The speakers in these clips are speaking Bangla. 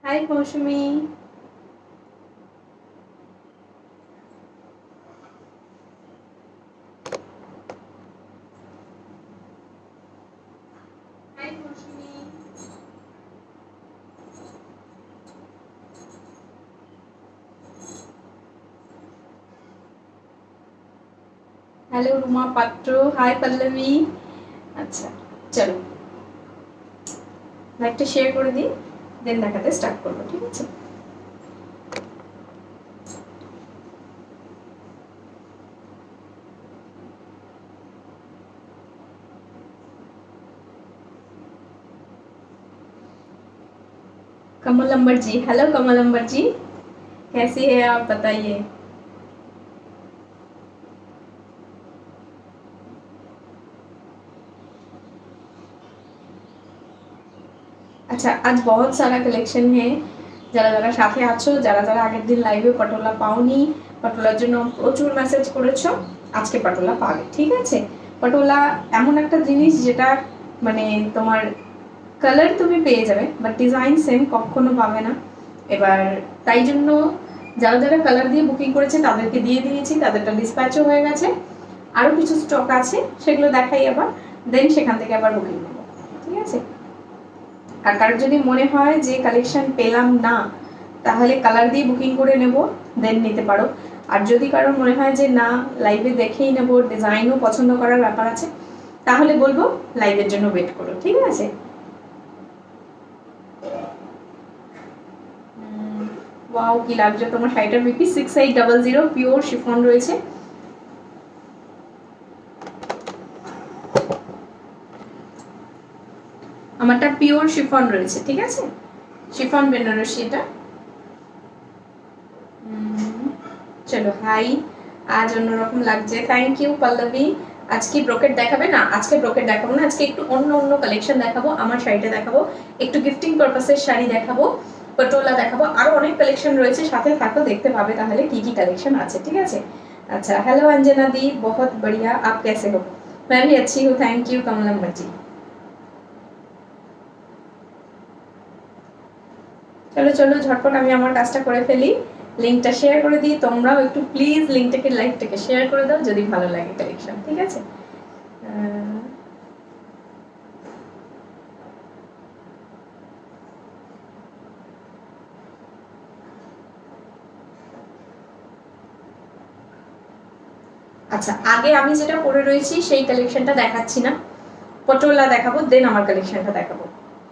হাই মৌসুমি। হ্যালো রুমা পাত্র। হাই পল্লবী। আচ্ছা চলো লাইভটা শেয়ার করে দিই, দেন দেখাতে স্টার্ট করবো, ঠিক আছে? कमल अंबर जी, हेलो कमल अंबर जी, कैसी है आप बताइए। अच्छा आज बहुत सारा कलेक्शन है। যারা যারা সাথে আছো, যারা যারা আগের দিন লাইভে পটোলা পাওনি, পটোলার জন্য প্রচুর মেসেজ করেছো, আজকে পটোলা পাবে, ঠিক আছে? পটোলা এমন একটা জিনিস যেটা মানে তোমার কালার তুমি পেয়ে যাবে বাট ডিজাইন সেম কখনো পাবে না। এবার তাই জন্য যারা যারা কালার দিয়ে বুকিং করেছে তাদেরকে দিয়ে দিয়েছি, তাদেরটা ডিসপ্যাচও হয়ে গেছে। আরও কিছু স্টক আছে, সেগুলো দেখাই আবার, দেন সেখান থেকে আবার বুকিং নেবো, ঠিক আছে? আর কারোর যদি মনে হয় যে কালেকশন পেলাম না, তাহলে কালার দিয়ে বুকিং করে নেব, দেন নিতে পারো। আর যদি কারোর মনে হয় যে না লাইভে দেখেই নেব, ডিজাইনও পছন্দ করার ব্যাপার আছে, তাহলে বলবো লাইভের জন্য ওয়েট করো, ঠিক আছে? ওয়াও কি লাগছে তোমার শাড়িটার বিপি 6800 পিওর শিফন রয়েছে। আমারটা পিওর শিফন রয়েছে, ঠিক আছে? শিফন বেনারসি এটা। চলো হাই, আজ অন্যরকম লাগছে, থ্যাংক ইউ পল্লবী। আজকে ব্রোকেট দেখাবে না? আজকে ব্রোকেট দেখাবো না, আজকে একটু অন্য অন্য কালেকশন দেখাবো। আমার শাড়িটা দেখাবো, একটু গিফটিং পারপাসের শাড়ি দেখাবো, পটোলা দেখাবো, আরো অনেক কালেকশন রয়েছে, সাথে থাকো, দেখতে পাবে তাহলে কি কি কালেকশন আছে, ঠিক আছে? अच्छा हेलो अंजना दी, बहुत बढ़िया, आप कैसे हो? मैं भी अच्छी हूँ, थैंक यू कमलम जी। চলো চলো ঝটপট আমি আমার কাজটা করে ফেলি, লিংকটা শেয়ার করে দিই। তোমরাও একটু প্লিজ লিংকটাকে লাইভটাকে শেয়ার করে দাও যদি ভালো লাগে কালেকশন, ঠিক আছে? আচ্ছা আগে আমি যেটা পরে রয়েছি সেই কালেকশনটা দেখাচ্ছি না, পটোলা দেখাবো, দেন আমার কালেকশনটা দেখাবো,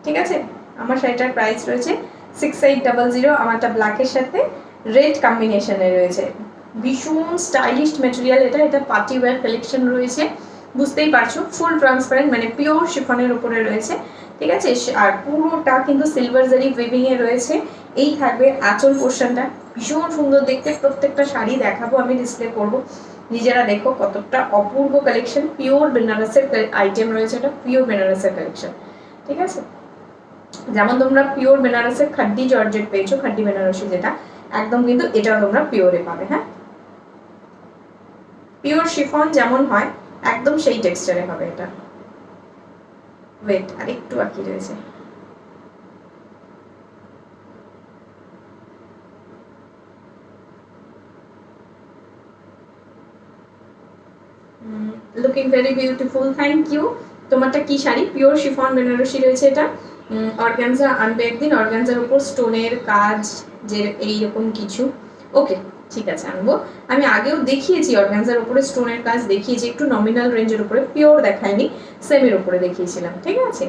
ঠিক আছে? আমার শাড়িটার প্রাইস রয়েছে 6800। আমারটা ব্ল্যাকের সাথে রেড কম্বিনেশনে রয়েছে, ভীষণ স্টাইলিশ মেটেরিয়াল এটা, এটা পার্টি ওয়্যার কালেকশন রয়েছে, বুঝতেই পারছো, ফুল ট্রান্সপারেন্ট মানে পিওর শিফনের উপরে রয়েছে, ঠিক আছে? আর পুরোটা কিন্তু সিলভার জারি উইভিং এ রয়েছে। এই থাকবে আঁচল পোর্শনটা, ভীষণ সুন্দর দেখতে। প্রত্যেকটা শাড়ি দেখাবো, আমি ডিসপ্লে করবো, নিজেরা দেখো কতটা অপূর্ব কালেকশন। পিওর বেনারসের আইটেম রয়েছে, এটা পিওর বেনারসের কালেকশন, ঠিক আছে? যেমন তোমরা পিওর বেনারসের খাড্ডি জর্জেট পেয়েছো, খাড্ডি বেনারসি যেটা একদম, কিন্তু এটাও তোমরা পিওরে পাবে। হ্যাঁ, পিওর শিফন যেমন হয় একদম সেই টেক্সচারে হবে এটা। ওয়েট আর একটু বাকি রয়েছে। Looking very beautiful, thank you. তোমারটা কি শাড়ি? পিওর শিফন বেনারসি রয়েছে এটা, অর্গানজা আনবে একদিন, অর্গানজার উপর স্টোনের কাজ, যে এইরকম কিছু। ওকে ঠিক আছে আনবো। আমি আগেও দেখিয়েছি অর্গানজার উপরে স্টোনের কাজ দেখিয়েছি, একটু নমিনাল রেঞ্জের উপরে, পিওর দেখায়নি, সেমের উপরে দেখিয়েছিলাম, ঠিক আছে?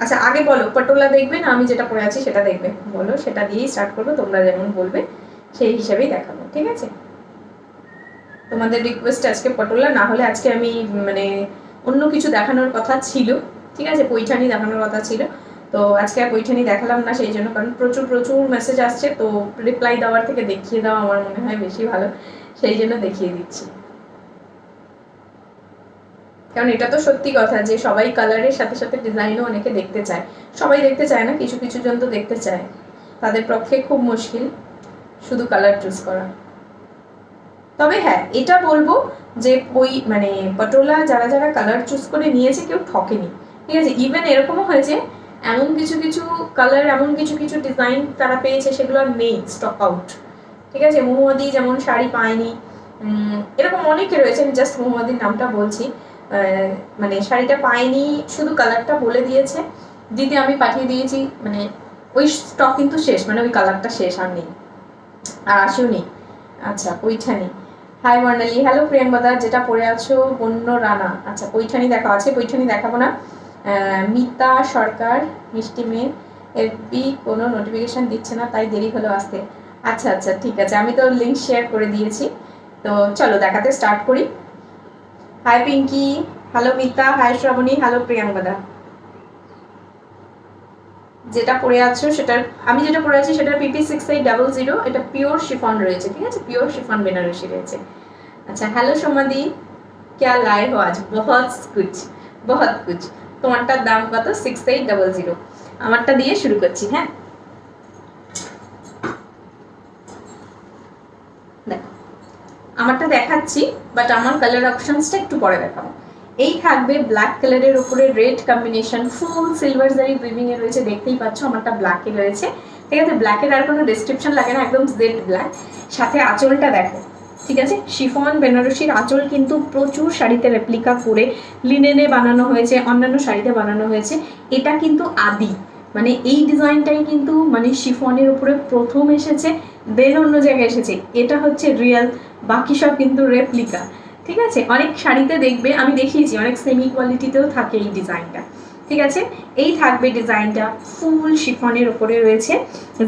আচ্ছা আগে বলো পটোলা দেখবে না আমি যেটা পরে আছি সেটা দেখবে? বলো, সেটা দিয়েই স্টার্ট করবো, তোমরা যেমন বলবে সেই হিসাবেই দেখাবো, ঠিক আছে? তোমাদের রিকোয়েস্ট আজকে পটোলা, না হলে আজকে আমি মানে অন্য কিছু দেখানোর কথা ছিল, ঠিক আছে? পৈঠানি দেখানোর কথা ছিল, তো আজকে আর পৈঠানি দেখালাম না সেই জন্য, কারণ প্রচুর প্রচুর মেসেজ আসছে, তো রিপ্লাই দেওয়ার থেকে দেখিয়ে দেওয়া আমার মনে হয় বেশি ভালো, সেই জন্য দেখিয়ে দিচ্ছি। কারণ এটা তো সত্যি কথা যে সবাই কালারের সাথে সাথে ডিজাইনও অনেকে দেখতে চায়, সবাই দেখতে চায় না, কিছু কিছু জন তো দেখতে চায়, তাদের পক্ষে খুব মুশকিল শুধু কালার চুজ করা। তবে হ্যাঁ এটা বলবো যে ওই মানে পটোলা যারা যারা কালার চুজ করে নিয়েছে কেউ ঠকেনি, ঠিক আছে। ইভেন এরকমও হয়েছে এমন কিছু কিছু কালার, এমন কিছু কিছু ডিজাইন তারা পেয়েছে সেগুলো আর নেই, স্টক আউট, ঠিক আছে। মহুয়াদি যেমন শাড়ি পায়নি, এরকম অনেকে রয়েছে, আমি জাস্ট মহুয়াদির নামটা বলছি, মানে শাড়িটা পায়নি, শুধু কালারটা বলে দিয়েছে, দিতে আমি পাঠিয়ে দিয়েছি, মানে ওই স্টক কিন্তু শেষ, মানে ওই কালারটা শেষ আর নেই, আর আসেও নেই। আচ্ছা পৈঠানি, হাই বর্ণালী, হ্যালো প্রিয়াঙ্কদা, যেটা পরে আছো বন্য রানা, আচ্ছা পৈঠানি দেখা আছে, পৈঠানি দেখাবো না। মিতা সরকার, মিষ্টি মেয়ে, এফবি কোনো নোটিফিকেশন দিচ্ছে না তাই দেরি হলো আসতে। আচ্ছা আচ্ছা ঠিক আছে, আমি তো লিঙ্ক শেয়ার করে দিয়েছি, তো চলো দেখাতে স্টার্ট করি। Hi Pinki, hello Mita, hi Shrabani, hello প্রিয়াঙ্কদা। যেটা পরে আছো সেটার, আমি যেটা পরে আছি সেটার PP 6800, এটা পিওর শিফন রয়েছে, ঠিক আছে, পিওর শিফন বেনারসি রয়েছে। अच्छा हेलो सोमादी, क्या लाए हो आज? बहुत कुछ, बहुत कुछ। তোমারটার দাম কত? 6800। আমারটা দিয়ে শুরু করছি, হ্যাঁ দেখো আমারটা দেখাচ্ছি, বাট আমার কালার অপশনসটা একটু পরে দেখাবো। এই থাকবে ব্ল্যাক কালারের উপরে রেড কম্বিনেশন, ফুল সিলভার জারি উইভিং এ রয়েছে, দেখতেই পাচ্ছ আমারটা ব্ল্যাকে রয়েছে, ঠিক আছে। ব্ল্যাকের আর কোনো ডেসক্রিপশন লাগে না, একদম জেড ব্ল্যাক। সাথে আঁচলটা দেখো, ঠিক আছে, শিফন বেনারসির আঁচল কিন্তু প্রচুর শাড়িতে রেপ্লিকা করে লিনেনে বানানো হয়েছে, অন্যান্য শাড়িতে বানানো হয়েছে। এটা কিন্তু আদি, মানে এই ডিজাইনটাই কিন্তু মানে শিফনের উপরে প্রথম এসেছে, দেন অন্য জায়গায় এসেছে, এটা হচ্ছে রিয়েল, বাকি সব কিন্তু রেপ্লিকা, ঠিক আছে। অনেক শাড়িতে দেখবে, আমি দেখিয়েছি অনেক সেমি কোয়ালিটিতেও থাকে এই ডিজাইনটা, ঠিক আছে। এই থাকবে ডিজাইনটা, ফুল শিফনের উপরে রয়েছে,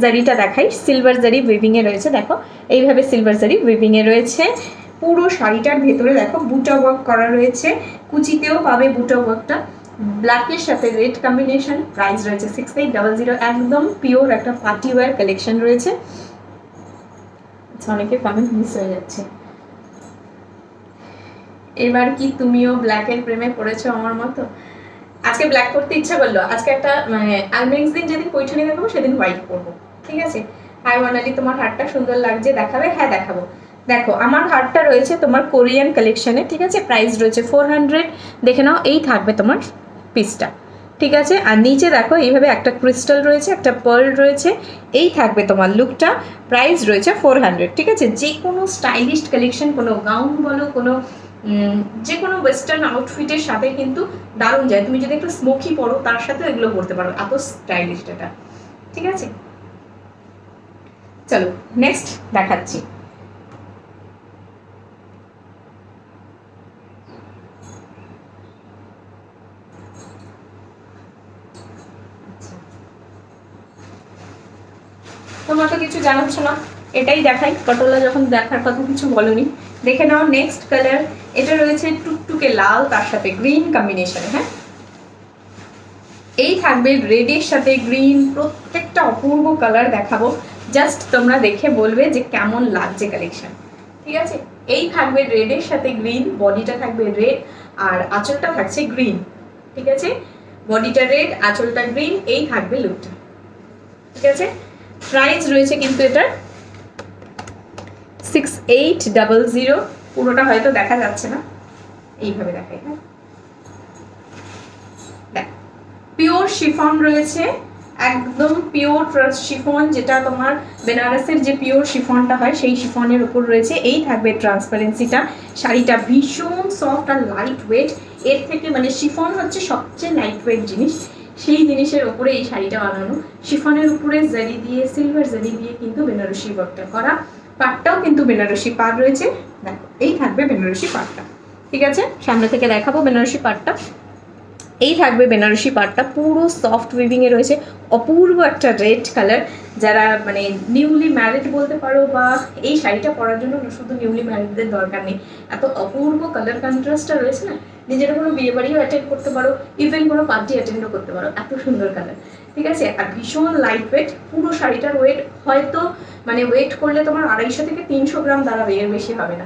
জারিটা দেখাই, সিলভার জারি উইভিংয়ে রয়েছে, দেখো এইভাবে সিলভার জারি উইভিংয়ে রয়েছে। পুরো শাড়িটার ভেতরে দেখো বুটা ওয়ার্ক করা রয়েছে, কুচিতেও পাবে বুটা ওয়ার্কটা, ব্ল্যাকের সাথে রেড কম্বিনেশন, প্রাইস রয়েছে 6800, একদম পিওর একটা পার্টি ওয়্যার কালেকশন রয়েছে। আচ্ছা অনেকে কমেন্ট মিস হয়ে যাচ্ছে। এবার কি তুমিও ব্ল্যাকের প্রেমে পড়েছো আমার মতো? আজকে ব্ল্যাক করতে ইচ্ছা করলো, আজকে একটা মানে নেক্সট দিন যেদিন পৈঠানি দেখাবো সেদিন হোয়াইট করবো, ঠিক আছে। হাই বর্ণালী, তোমার হারটা সুন্দর লাগছে, দেখাবে? হ্যাঁ দেখাবো। দেখো আমার হারটা রয়েছে তোমার কোরিয়ান কালেকশনে, ঠিক আছে, প্রাইস রয়েছে 400, দেখে নাও। এই থাকবে তোমার পিসটা, ঠিক আছে। আর নিচে দেখো এইভাবে একটা ক্রিস্টাল রয়েছে, একটা পার্ল রয়েছে, এই থাকবে তোমার লুকটা, প্রাইস রয়েছে 400, ঠিক আছে। যে কোনো স্টাইলিশ কালেকশন, কোনো গাউন বলো, কোনো যে কোনো ওয়েস্টার্ন আউটফিটের সাথে কিন্তু দারুণ যায়, তুমি যদি একটু স্মোকি পরো তার সাথেও এগুলো পরতে পারো, এত স্টাইলিশ এটা, ঠিক আছে। চলো নেক্সট দেখাচ্ছি। তোমার তো কিছু জানাচ্ছ না, এটাই দেখাই, পটোলা যখন দেখার কথা কিছু বলনি। দেখে নাও নেক্সট কালার, এটা রয়েছে টুকটুকে লাল, তার সাথে গ্রিন কম্বিনেশনে, হ্যাঁ এই থাকবে রেডের সাথে গ্রিন, প্রত্যেকটা অপূর্ব কালার দেখাবো, জাস্ট তোমরা দেখে বলবে যে কেমন লাগছে কালেকশন, ঠিক আছে। এই থাকবে রেডের সাথে গ্রিন, বডিটা থাকবে রেড আর আঁচলটা থাকছে গ্রিন, ঠিক আছে। বডিটা রেড, আঁচলটা গ্রিন, এই থাকবে লুকটা, ঠিক আছে। প্রাইস রয়েছে কিন্তু এটার 6800, পুরোটা হয়তো দেখা যাচ্ছে না, এইভাবে দেখাই, হ্যাঁ দেখ পিওর শিফন রয়েছে, একদম পিওর শিফন, যেটা তোমার বেনারসের যে পিওর শিফনটা হয় সেই শিফনের উপর রয়েছে। এই থাকবে ট্রান্সপারেন্সিটা, শাড়িটা ভীষণ সফট আর লাইট ওয়েট, এর থেকে মানে শিফন হচ্ছে সবচেয়ে লাইট ওয়েট জিনিস, সেই জিনিসের উপরে এই শাড়িটা বানানো, শিফনের উপরে জারি দিয়ে, সিলভার জারি দিয়ে কিন্তু বেনারসি ওয়ার্কটা করা, পাটটাও কিন্তু বেনারসি পাট রয়েছে, দেখো এই থাকবে বেনারসি পাটটা, ঠিক আছে। সামনে থেকে দেখাবো বেনারসি পাটটা, এই থাকবে বেনারসি পাটটা, পুরো সফট উইভিংয়ে রয়েছে, অপূর্ব একটা রেড কালার। যারা মানে নিউলি ম্যারিড বলতে পারো, বা এই শাড়িটা পরার জন্য শুধু নিউলি ম্যারিডদের দরকার নেই, এত অপূর্ব কালার কন্ট্রাস্টটা রয়েছে না, নিজের কোনো বিয়ে বাড়িও অ্যাটেন্ড করতে পারো, ইভেন কোনো পার্টি অ্যাটেন্ডও করতে পারো, এত সুন্দর কালার, ঠিক আছে। আর ভীষণ লাইট ওয়েট, পুরো শাড়িটার ওয়েট হয়তো মানে ওয়েট করলে তোমার 250 থেকে 300 গ্রাম দাঁড়াবে, এর বেশি হবে না,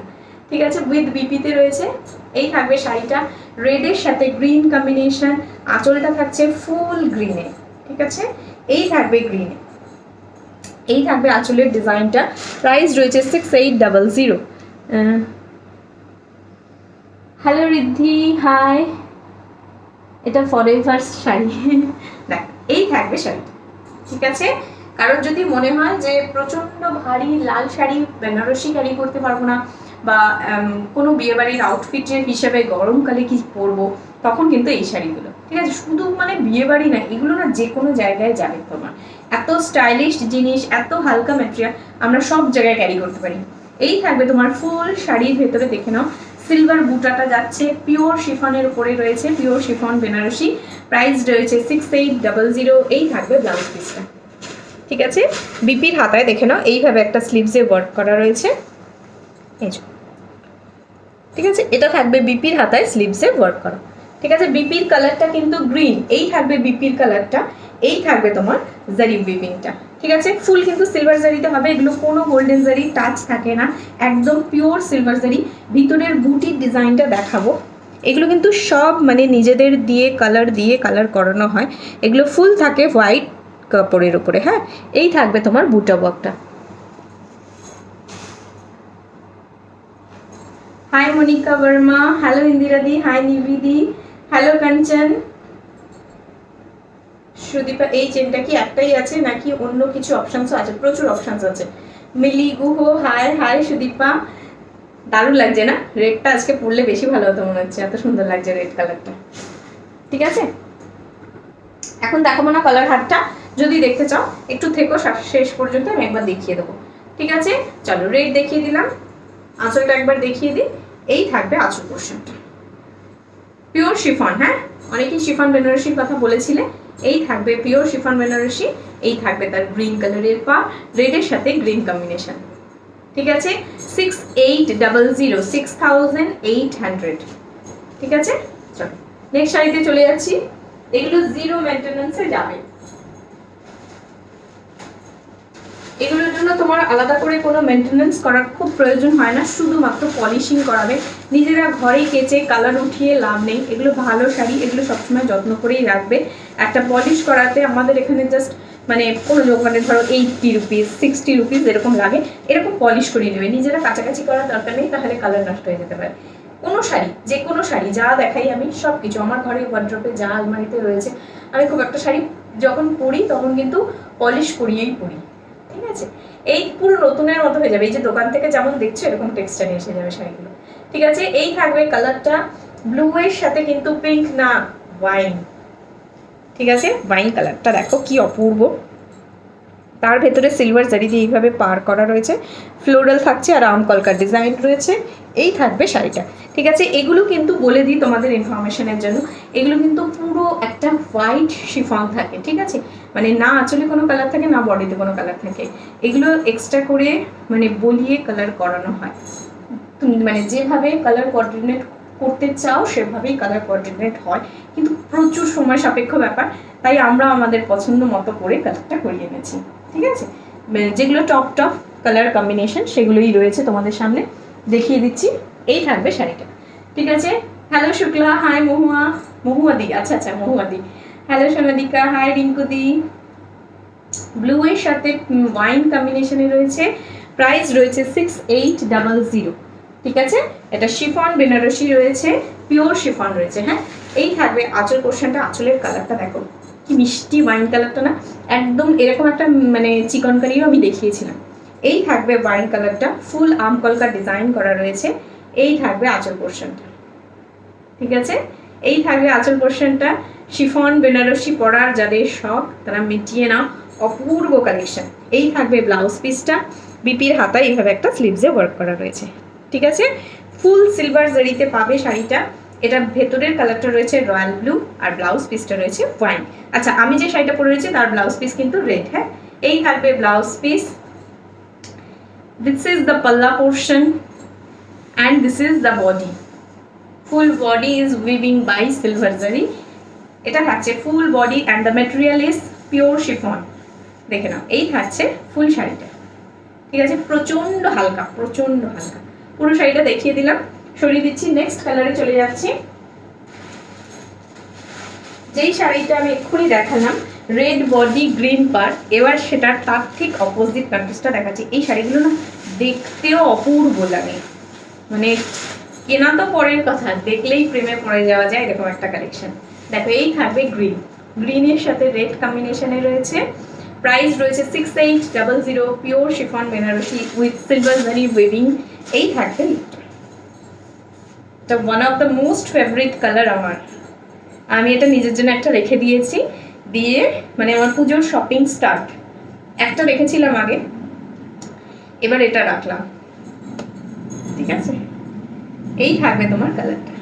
ঠিক আছে। উইথ বিপিতে রয়েছে। এই থাকবে শাড়িটা রেডের সাথে গ্রিন কম্বিনেশন, আঁচলটা থাকছে ফুল গ্রিনে, ঠিক আছে। এই থাকবে গ্রিনে, এই থাকবে আঁচলের ডিজাইনটা, প্রাইস রয়েছে 6800, হ্যালো রিদ্ধি, হাই। এটা ফরএভার শাড়ি। দেখ, এই থাকবে শাড়িটা, ঠিক আছে? কারণ যদি মনে হয় যে প্রচন্ড ভারী লাল শাড়ি বেনারসি ক্যারি করতে পারবো না, বা কোনো বিয়েবাড়ির আউটফিটের হিসেবে গরমকালে কি পরবো, তখন কিন্তু এই শাড়িগুলো, ঠিক আছে? শুধু মানে বিয়েবাড়ি না, এগুলো না যে কোনো জায়গায় যাবে তোমার। এত স্টাইলিশ জিনিস, এত হালকা ম্যাটেরিয়াল, আমরা সব জায়গায় ক্যারি করতে পারি। এই থাকবে তোমার ফুল শাড়ির ভেতরে, দেখে নাও সিলভার বুটাটা যাচ্ছে, পিওর শিফনের উপরে রয়েছে, পিওর শিফন বেনারসি, প্রাইস রয়েছে 6800। এই থাকবে ব্লাউজ পিসটা, ঠিক আছে? বিপির হাতায় দেখে নাও এইভাবে একটা স্লিভসে ওয়ার্ক করা রয়েছে, এই যে, ঠিক আছে? এটা থাকবে বিপির হাতায় স্লিভসে ওয়ার্ক করা, ঠিক আছে? বিপির কালারটা কিন্তু গ্রিন, এই থাকবে বিপির কালারটা, এই থাকবে তোমার জারি উইভিংটা, ঠিক আছে? ফুল কিন্তু সিলভার জারিতে হবে, এগুলো কোনো গোল্ডেন জারি টাচ থাকে না, একদম পিওর সিলভার জারি। ভিতরের বুটির ডিজাইনটা দেখাবো, এগুলো কিন্তু সব মানে নিজেদের দিয়ে কালার করানো হয়, এগুলো ফুল থাকে হোয়াইট কাপড়ের উপরে, হ্যাঁ? এই থাকবে তোমার বুটা ওয়ার্কটা। হাই মনিকা বর্মা, হ্যালো ইন্দিরাদি, হাই নিবিদি, হ্যালো কাঞ্চন। সুদীপা, এই চেনটা কি একটাই আছে নাকি অন্য কিছু অপশনসও আছে? প্রচুর অপশনস আছে। মিলি গুহো, হাই হাই সুদীপা, দারুণ লাগছে না? রেডটা আজকে পরলে বেশি ভালো হতো মনে হচ্ছে, এত সুন্দর লাগছে রেড কালারটা, ঠিক আছে? এখন দেখাবো না কালার হারটা, যদি দেখতে চাও একটু থেকো শেষ পর্যন্ত, আমি একবার দেখিয়ে দেবো, ঠিক আছে? চলো, রেড দেখিয়ে দিলাম, আঁচলটা একবার দেখিয়ে দিই। এই থাকবে আঁচল পোর্শনটা, পিওর শিফন, হ্যাঁ? অনেকেই শিফন বেনারসির কথা বলেছিলে, এই থাকবে পিওর শিফন বেনারসি, এই থাকবে তার গ্রিন কালারের পা, রেডের সাথে গ্রিন কম্বিনেশন, ঠিক আছে? 6800, 6800, ঠিক আছে? চলো নেক্সট শাড়িতে চলে যাচ্ছি, এগুলো জিরো মেইনটেনেন্সে যাবে, এগুলোর জন্য তোমার আলাদা করে কোনো মেইনটেনেন্স করার খুব প্রয়োজন হয় না, শুধুমাত্র পলিশিং করাবে, নিজেরা ঘরেই কেচে কালার উঠিয়ে লাভ নেই। এগুলো ভালো শাড়ি, এগুলো সবসময় যত্ন করেই রাখবে। একটা পলিশ করাতে আমাদের এখানে জাস্ট মানে কোনো দোকানে ধরো 80 রুপিস 60 রুপিস এরকম লাগে, এরকম পলিশ করিয়ে নেবে, নিজেরা কাছাকাছি করার দরকার নেই, তাহলে কালার নষ্ট হয়ে যেতে পারে। কোনো শাড়ি, যে কোনো শাড়ি যা দেখাই আমি সব কিছু আমার ঘরে ওয়ার্ড্রপে যা আলমারিতে রয়েছে, আমি খুব একটা শাড়ি যখন পরি তখন কিন্তু পলিশ করিয়েই পরি, ঠিক আছে? এই পুরো নতুনের মতো হয়ে যাবে, এই যে দোকান থেকে যেমন দেখছো এরকম টেক্সচার এসে যাবে শাড়িগুলো, ঠিক আছে? এই থাকবে কালারটা ব্লু এর সাথে কিন্তু পিঙ্ক না, ওয়াইন, ঠিক আছে? ওয়াইন কালারটা দেখো কি অপূর্ব, তার ভেতরে সিলভার জারি দিয়ে এইভাবে পার করা রয়েছে, ফ্লোরাল থাকছে আর আম কলকার ডিজাইন রয়েছে, এই থাকবে শাড়িটা, ঠিক আছে? এগুলো কিন্তু বলে দিই তোমাদের ইনফরমেশনের জন্য, এগুলো কিন্তু পুরো একটা হোয়াইট শিফন থাকে, ঠিক আছে? মানে না আঁচলে কোনো কালার থাকে না বডিতে কোনো কালার থাকে, এগুলো এক্সট্রা করে মানে বলিয়ে কালার করানো হয়, তুমি মানে যেভাবে কালার কোঅর্ডিনেট করতে চাও সেভাবেই কালার কোঅর্ডিনেট হয়, কিন্তু প্রচুর সময় সাপেক্ষ ব্যাপার, তাই আমরা আমাদের পছন্দ মতো করে কালারটা করিয়ে এনেছি, ঠিক আছে? যেগুলো টপ কালার কম্বিনেশন সেগুলোই রয়েছে তোমাদের সামনে, দেখিয়ে দিচ্ছি। এই থাকবে শাড়িটা, ঠিক আছে? হ্যালো শুক্লা, হাই মহুয়াদি, আচ্ছা আচ্ছা মহুয়াদি, হ্যালো সোনাদিকা, হাই রিঙ্কুদি। ব্লু এর সাথে ওয়াইন কম্বিনেশনে রয়েছে, প্রাইস রয়েছে 6800, ঠিক আছে? এটা শিফন বেনারসি রয়েছে, পিওর শিফন রয়েছে, হ্যাঁ? এই থাকবে আঁচল পোর্শনটা, আঁচলের কালারটা দেখো কি মিষ্টি ওয়াইন কালারটা না, একদম এরকম একটা মানে চিকন কারিও আমি দেখিয়েছিলাম। এই থাকবে ওয়াইন কালারটা, ফুল আম কলকা ডিজাইন করা রয়েছে, এই থাকবে আঁচল পোর্শনটা, ঠিক আছে? এই থাকবে আঁচল পোর্শনটা, শিফন বেনারসি পরার যাদের শখ তারা মিটিয়ে নাও, অপূর্ব কালেকশন। এই থাকবে ব্লাউজ পিসটা, বিপির হাতায় এইভাবে একটা স্লিভসে ওয়ার্ক করা রয়েছে, ঠিক আছে? ফুল সিলভার জারিতে পাবে শাড়িটা, এটা ভেতরের কালারটা রয়েছে রয়্যাল ব্লু আর ব্লাউজ পিসটা রয়েছে ওয়াইন। আচ্ছা, আমি যে শাড়িটা পরে রয়েছে তার ব্লাউজ পিস কিন্তু রেড, হ্যাঁ? এই থাকবে blouse piece, this is the পাল্লা portion and this is the body, full body is weaving by silver zari, এটা থাকছে full body and the material is pure chiffon, দেখে নাও এই থাকছে ফুল শাড়িটা, ঠিক আছে? প্রচন্ড হালকা, প্রচন্ড হালকা, পুরো শাড়িটা দেখিয়ে দিলাম, সরিয়ে দিচ্ছি, নেক্সট কালারে চলে যাচ্ছি। যেই শাড়িটা আমি এক্ষুনি দেখালাম রেড বডি গ্রিন পার, এবার সেটার তার ঠিক অপোজিট কন্ট্রাস্টটা দেখাচ্ছি। এই শাড়িগুলো না দেখতেও অপূর্ব লাগে, মানে কেনা তো পরের কথা, দেখলেই প্রেমে পড়ে যাওয়া যায় এরকম একটা কালেকশন। দেখো এই থাকবে গ্রিন, গ্রিনের সাথে রেড কম্বিনেশনে রয়েছে। প্রাইস রয়েছে 6800, pure chiffon Banarasi with silver zari weaving. এই থাকবে এটা one of the most favourite colour আমার। আমি এটা নিজের জন্য একটা রেখে দিয়েছি, দিয়ে মানে আমার পুজোর শপিং স্টার্ট। একটা রেখেছিলাম আগে, এবার এটা রাখলাম, ঠিক আছে। এই থাকবে তোমার কালারটা,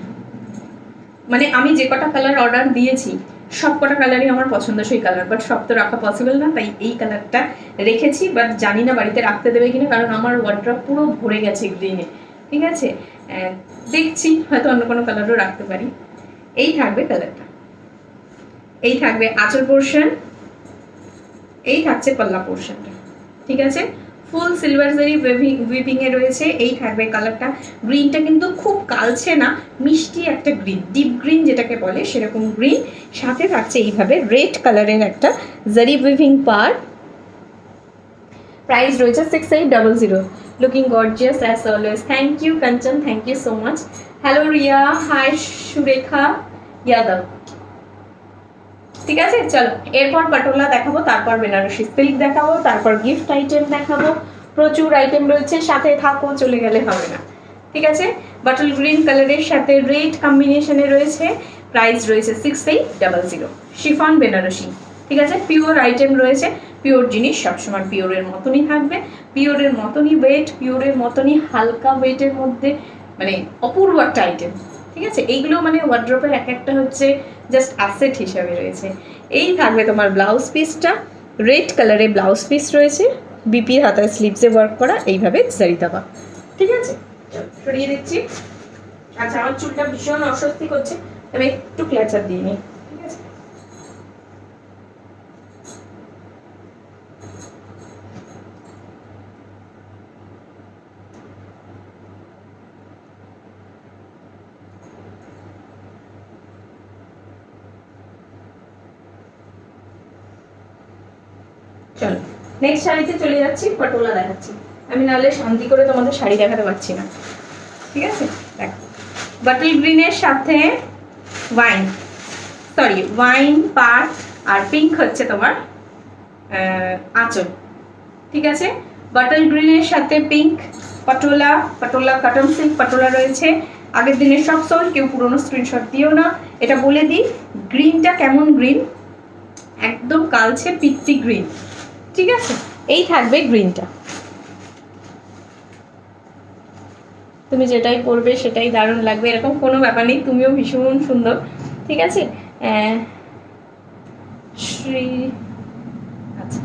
মানে আমি যে কটা কালার অর্ডার দিয়েছি সব কটা কালারই আমার পছন্দসই কালার, বাট সব তো রাখা পসিবল না, তাই এই কালারটা রেখেছি। বাট জানি না বাড়িতে রাখতে দেবে কিনা, কারণ আমার ওয়ার্ড্রপ পুরো ভরে গেছে গ্রিনে, ঠিক আছে। দেখছি হয়তো অন্য কোনো কালারও রাখতে পারি। এই থাকবে কালারটা, এই থাকবে আঁচল পোর্শন, এই থাকছে পাল্লা পোর্শনটা, ঠিক আছে। ফুল সিলভার জারি উইভিং এ রয়েছে। এই থাকবে কালারটা, গ্রিনটা কিন্তু খুব কালছে না, মিষ্টি একটা গ্রিন, ডিপ গ্রিন যেটাকে বলে সেরকম গ্রিন। সাথে থাকছে এইভাবে রেড কালারের একটা জারি উইভিং পার। প্রাইস রয়েছে 6800। Looking gorgeous as always. Thank you Kanchan, thank you so much. Hello Riya, hi Surekha Yadav, ঠিক আছে। চলো এরপর পাটোলা দেখাবো, তারপর বেনারসি সিল্ক দেখাবো, তারপর গিফট আইটেম দেখাবো। প্রচুর আইটেম রয়েছে, সাথে থাকো, চলে গেলে হবে না, ঠিক আছে। বাটল গ্রিন কালারের সাথে রেড কম্বিনেশনে রয়েছে। প্রাইস রয়েছে 6800। শিফন বেনারসি, ঠিক আছে। পিওর আইটেম রয়েছে, পিওর জিনিস সবসময় পিওরের মতনই থাকবে, পিওরের মতনই ওয়েট, পিওরের মতনই হালকা ওয়েটের মধ্যে, মানে অপূর্ব একটা আইটেম, ঠিক আছে। এইগুলো মানে ওয়ার্ড্রপের এক একটা হচ্ছে জাস্ট অ্যাসেট হিসাবে রয়েছে। এই থাকবে তোমার ব্লাউজ পিসটা, রেড কালারে ব্লাউজ পিস রয়েছে, বিপির হাতায় স্লিভসে ওয়ার্ক করা, এইভাবে জারি দেওয়া, ঠিক আছে। সরিয়ে দিচ্ছি। আচ্ছা আমার চুলটা ভীষণ অস্বস্তি করছে, আমি একটু ক্ল্যাচার দিয়ে নিই, ঠিক আছে। চলো নেক্সট শাড়িতে চলে যাচ্ছি, পটোলা দেখাচ্ছি। আমি নাহলে শান্তি করে তোমাদের শাড়ি দেখাতে পারছি না, ঠিক আছে। দেখো বাটল গ্রিনের সাথে ওয়াইন পার আর পিঙ্ক হচ্ছে তোমার আঁচল, ঠিক আছে। বাটল গ্রিনের সাথে pink patola, patola cotton silk patola রয়েছে। আগের দিনের সব সোল, কেউ পুরোনো স্ক্রিনশট দিও না। এটা বলে দিই গ্রিনটা কেমন গ্রিন, একদম কালচে পিত্তি গ্রিন, ঠিক আছে। এই থাকবে গ্রিনটা, তুমি যেটাই পরবে সেটাই দারুণ লাগবে, এরকম কোনো ব্যাপার নেই, তুমিও ভীষণ সুন্দর, ঠিক আছে। আচ্ছা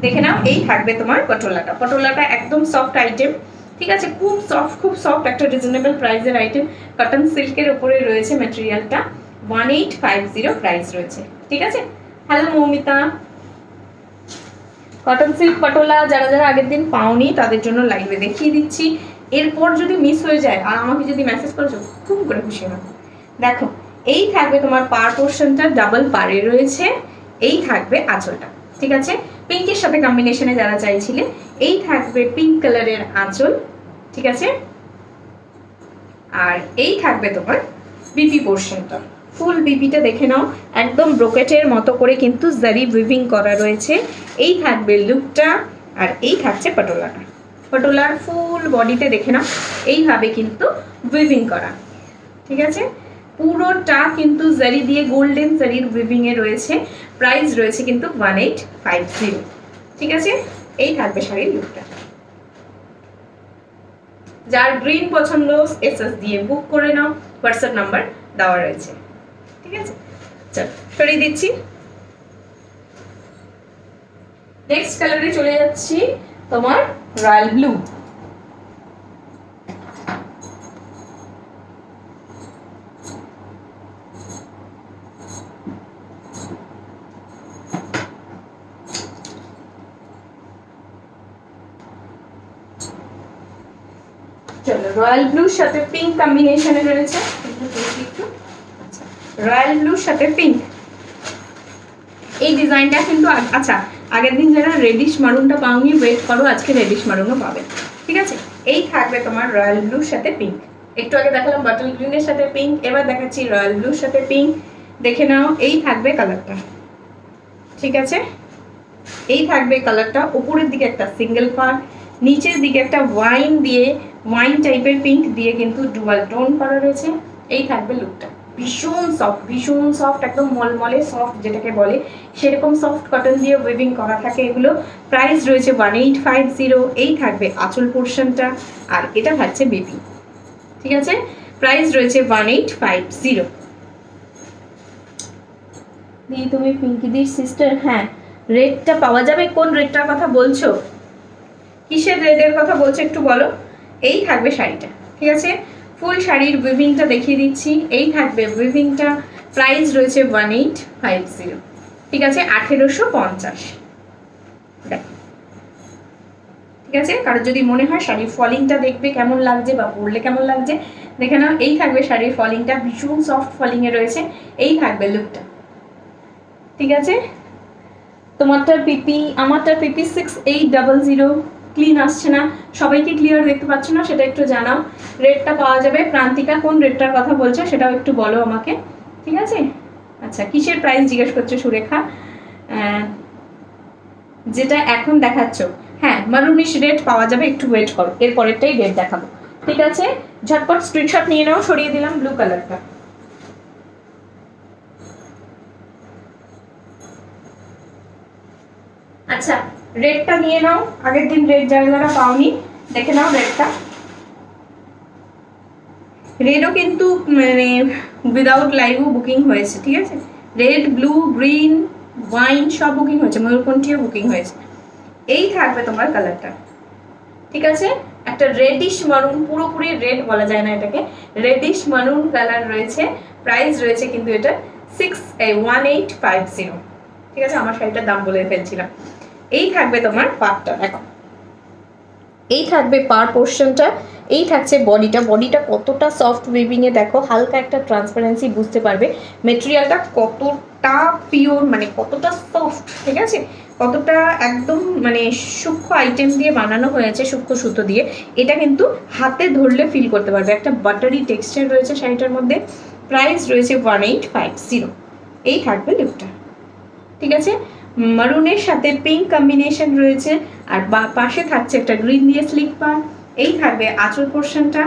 দেখে নাও, এই থাকবে তোমার পটোলাটা। পটোলাটা একদম সফট আইটেম, ঠিক আছে, খুব সফট একটা রিজনেবল প্রাইসের আইটেম। কটন সিল্কের ওপরে রয়েছে ম্যাটেরিয়ালটা। 1850 প্রাইস রয়েছে, ঠিক আছে। Hello Moumita. Cotton silk patola যারা যারা আগের দিন পাওনি তাদের জন্য লাইভে দেখিয়ে দিচ্ছি। এরপর যদি মিস হয়ে যায় আর আমাকে যদি মেসেজ করেছো, খুব করে খুশি হবে। দেখো এই থাকবে তোমার পার পোর্শনটা ডাবল পারে রয়েছে। এই থাকবে আঁচলটা, ঠিক আছে। পিঙ্কের সাথে কম্বিনেশনে যারা চাইছিলে, এই থাকবে পিঙ্ক কালারের আঁচল, ঠিক আছে। আর এই থাকবে তোমার বিপি পোর্শনটা, ফুল বিপিটা দেখে নাও, একদম ব্রোকেটের মতো করে কিন্তু জারি উইভিং করা রয়েছে। এই থাকবে লুকটা, আর এই থাকছে পটোলাটা। পটোলার ফুল বডিতে দেখে নাও এইভাবে কিন্তু উইভিং করা, ঠিক আছে। পুরোটা কিন্তু জারি দিয়ে গোল্ডেন জারির উইভিং এ রয়েছে। প্রাইস রয়েছে কিন্তু 1850, ঠিক আছে। এই থাকবে শাড়ির লুকটা। যার গ্রিন পছন্দ এসএস দিয়ে বুক করে নাও, হোয়াটসঅ্যাপ নাম্বার দেওয়া রয়েছে, ঠিক আছে। চল সরিয়ে দিচ্ছি। নেক্সট কালারে চলে যাচ্ছি, তোমার রয়্যাল ব্লু। চলো রয়্যাল ব্লুর সাথে পিঙ্ক কম্বিনেশনে রয়েছে। আচ্ছা রয়্যাল ব্লুর সাথে পিঙ্ক, এই ডিজাইনটা কিন্তু আচ্ছা আগের দিন যারা রেডিশ মারুনটা পাওনি ওয়েট করো, আজকে রেডিশ মারুনও পাবে, ঠিক আছে। এই থাকবে তোমার রয়্যাল ব্লুর সাথে পিঙ্ক। একটু আগে দেখালাম বটল গ্রিনের সাথে পিঙ্ক, এবার দেখাচ্ছি রয়্যাল ব্লুর সাথে পিঙ্ক। দেখে নাও, এই থাকবে কালারটা, ঠিক আছে? এই থাকবে কালারটা। উপরের দিকে একটা সিঙ্গেল পার্ট, নিচের দিকে একটা ওয়াইন টাইপের পিঙ্ক দিয়ে কিন্তু ডুয়াল টোন করা রয়েছে। এই থাকবে লুকটা। ভীষণ সফট, একদম মলমলে সফট যেটাকে বলে, সেরকম সফট কটন দিয়ে উইভিং করা থাকে এগুলো। প্রাইস রয়েছে 1850। এই থাকবে আঁচল পোর্শনটা, আর এটা থাকছে বেবি, ঠিক আছে? প্রাইস রয়েছে 1850। দি তুমি পিঙ্কিদির সিস্টার? হ্যাঁ, রেডটা পাওয়া যাবে। কোন রেডটার কথা বলছো? কিসের রেডের কথা বলছো একটু বলো। এই থাকবে শাড়িটা, ঠিক আছে? ফুল শাড়ির উইভিংটা দেখিয়ে দিচ্ছি। এই থাকবে উইভিংটা। প্রাইস রয়েছে 1850, ঠিক আছে? 1850, ঠিক আছে? কারণ যদি মনে হয় শাড়ির ফলিংটা দেখবে কেমন লাগছে বা পরলে কেমন লাগছে, দেখে নাও। এই থাকবে শাড়ির ফলিংটা, ভীষণ সফট ফলিংয়ে রয়েছে। এই থাকবে লুকটা, ঠিক আছে? তোমারটার পিপি, আমারটার পিপি 6800। ক্লিন আসছে না, সবাইকে ক্লিয়ার দেখতে পাচ্ছ না, সেটা একটু জানাও। রেটটা পাওয়া যাবে। প্রান্তিকা কোন রেটটার কথা বলছো সেটাও একটু বলো আমাকে, ঠিক আছে? আচ্ছা, কিসের প্রাইস জিজ্ঞেস করছো সুরেখা? যেটা এখন দেখাচ্ছ, হ্যাঁ, মারুনিশ রেট পাওয়া যাবে। একটু ওয়েট করো, এর পরেরটাই রেট দেখাবো, ঠিক আছে? ঝটপট স্ক্রিনশট নিয়ে নাও। সরিয়ে দিলাম ব্লু কালারটা। আচ্ছা, রেডটা নিয়ে নাও। আগের দিন রেড যারা যারা পাওনি দেখে নাও রেডটা। রেডও কিন্তু মানে উইদাউট লাইভও বুকিং হয়েছে, ঠিক আছে? রেড, ব্লু, গ্রিন, ওয়াইন সব বুকিং হয়েছে, ময়ূরকণ্ঠীও বুকিং হয়েছে। এই থাকবে তোমার কালারটা, ঠিক আছে? একটা রেডিশ মারুন, পুরোপুরি রেড বলা যায় না এটাকে, রেডিশ মারুন কালার রয়েছে। প্রাইস রয়েছে কিন্তু এটা 1850, ঠিক আছে? আমার শাড়িটার দাম বলে ফেলছিলাম। এই থাকবে তোমার পার্টটা, দেখো এই থাকবে পার পোর্শনটা। এই থাকছে বডিটা কতটা সফট উইভিংয়ে, দেখো হালকা একটা ট্রান্সপারেন্সি বুঝতে পারবে। মেটেরিয়ালটা কতটা পিওর, মানে কতটা সফট, ঠিক আছে? কতটা একদম মানে সূক্ষ্ম আইটেম দিয়ে বানানো হয়েছে, সূক্ষ্ম সুতো দিয়ে। এটা কিন্তু হাতে ধরলে ফিল করতে পারবে, একটা বাটারি টেক্সচার রয়েছে শাড়িটার মধ্যে। প্রাইস রয়েছে 1850। এই থাকবে লুকটা, ঠিক আছে? মারুনের সাথে পিঙ্ক কম্বিনেশন রয়েছে, আর পাশে থাকছে একটা গ্রিন দিয়ে স্লিক পার। এই থাকবে আঁচল পোর্শনটা।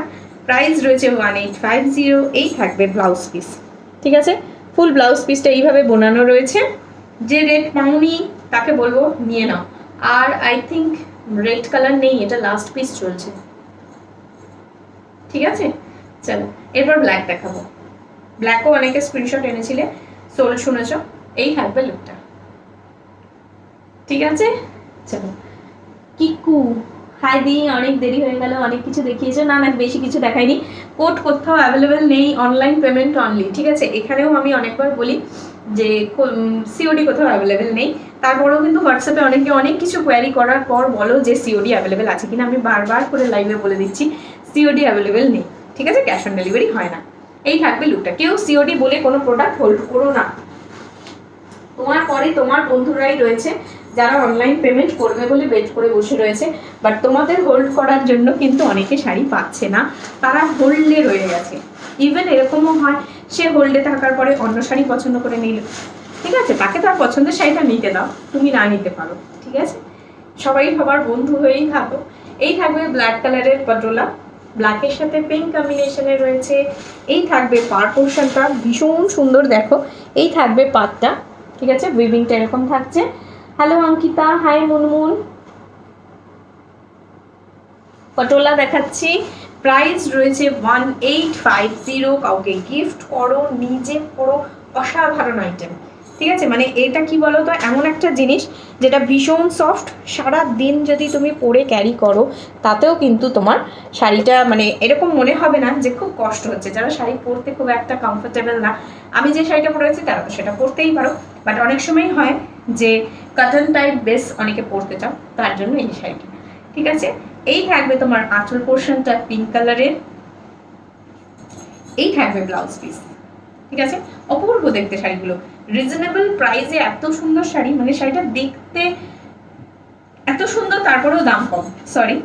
প্রাইস রয়েছে 1850। এই থাকবে ব্লাউজ পিস, ঠিক আছে? ফুল ব্লাউজ পিসটা এইভাবে বোনানো রয়েছে। যে রেড পাওনি তাকে বলবো নিয়ে নাও। আর আই থিঙ্ক রেড কালার নেই, এটা লাস্ট পিস চলছে, ঠিক আছে? চলো এরপর ব্ল্যাক দেখাবো। ব্ল্যাকও অনেকে স্ক্রিনশট এনেছিলে, সোল শুনেছ। এই থাকবে লুকটা, ঠিক আছে? চলো কিকু, হাই দি, অনেক দেরি হয়ে গেল, অনেক কিছু দেখিয়েছো। না না, বেশি কিছু দেখাইনি। কোড কোথাও অ্যাভেলেবেল নেই, অনলাইন পেমেন্ট অনলি, ঠিক আছে? এখানেও আমি অনেকবার বলি যে সিওডি কোথাও অ্যাভেলেবেল নেই। তারপরেও কিন্তু হোয়াটসঅ্যাপে অনেকে অনেক কিছু কোয়ারি করার পর বলো যে সিওডি অ্যাভেলেবেল আছে কিনা। আমি বারবার করে লাইভে বলে দিচ্ছি সিওডি অ্যাভেলেবেল নেই, ঠিক আছে? ক্যাশ অন ডেলিভারি হয় না। এই থাকবে লুকটা। কেউ সিওডি বলে কোনো প্রোডাক্ট হোল্ড করো না। তোমার পরে তোমার বন্ধুরাই রয়েছে যারা অনলাইন পেমেন্ট করবে বলে ওয়েট করে বসে রয়েছে, বাট তোমাদের হোল্ড করার জন্য কিন্তু অনেকে শাড়ি পাচ্ছে না, তারা হোল্ডে রয়ে গেছে। ইভেন এরকমও হয় সে হোল্ডে থাকার পরে অন্য শাড়ি পছন্দ করে নিল, ঠিক আছে? তাকে তার পছন্দের শাড়িটা নিতে দাও, তুমি না নিতে পারো, ঠিক আছে? সবাই সবার বন্ধু হয়েই থাকো। এই থাকবে ব্ল্যাক কালারের পটোলা, ব্ল্যাকের সাথে পিঙ্ক কম্বিনেশনে রয়েছে। এই থাকবে পার পোর্শনটা, ভীষণ সুন্দর, দেখো এই থাকবে পাতটা, ঠিক আছে? উইভিংটা এরকম থাকছে। Hello Ankita, hi Munmun. পটোলা দেখাচ্ছি। প্রাইস রয়েছে 1850। কাউকে গিফট করো, নিজে পরো, অসাধারণ আইটেম, ঠিক আছে? মানে এটা কি বলো তো, এমন একটা জিনিস যেটা ভীষণ সফট, সারা দিন যদি তুমি পরে ক্যারি করো তাতেও কিন্তু তোমার শাড়িটা মানে এরকম মনে হবে না যে খুব কষ্ট হচ্ছে। যারা শাড়ি পরতে খুব একটা কমফোর্টেবল না, আমি যে শাড়িটা পরেছি তারা তো সেটা পরতেই পারো, বাট অনেক সময় হয় যে কটন টাইপ বেস অনেকে পরতে চাও, তার জন্য এই শাড়িটা, ঠিক আছে? এই থাকবে তোমার আঁচল পোর্শনটা পিঙ্ক কালারের। এই থাকবে ব্লাউজ পিস, ঠিক আছে? অপূর্ব দেখতে শাড়িগুলো, রিজনেবল প্রাইসে এত সুন্দর শাড়ি, মানে শাড়িটা দেখতে এত সুন্দর তারপরেও দাম কম। সরি,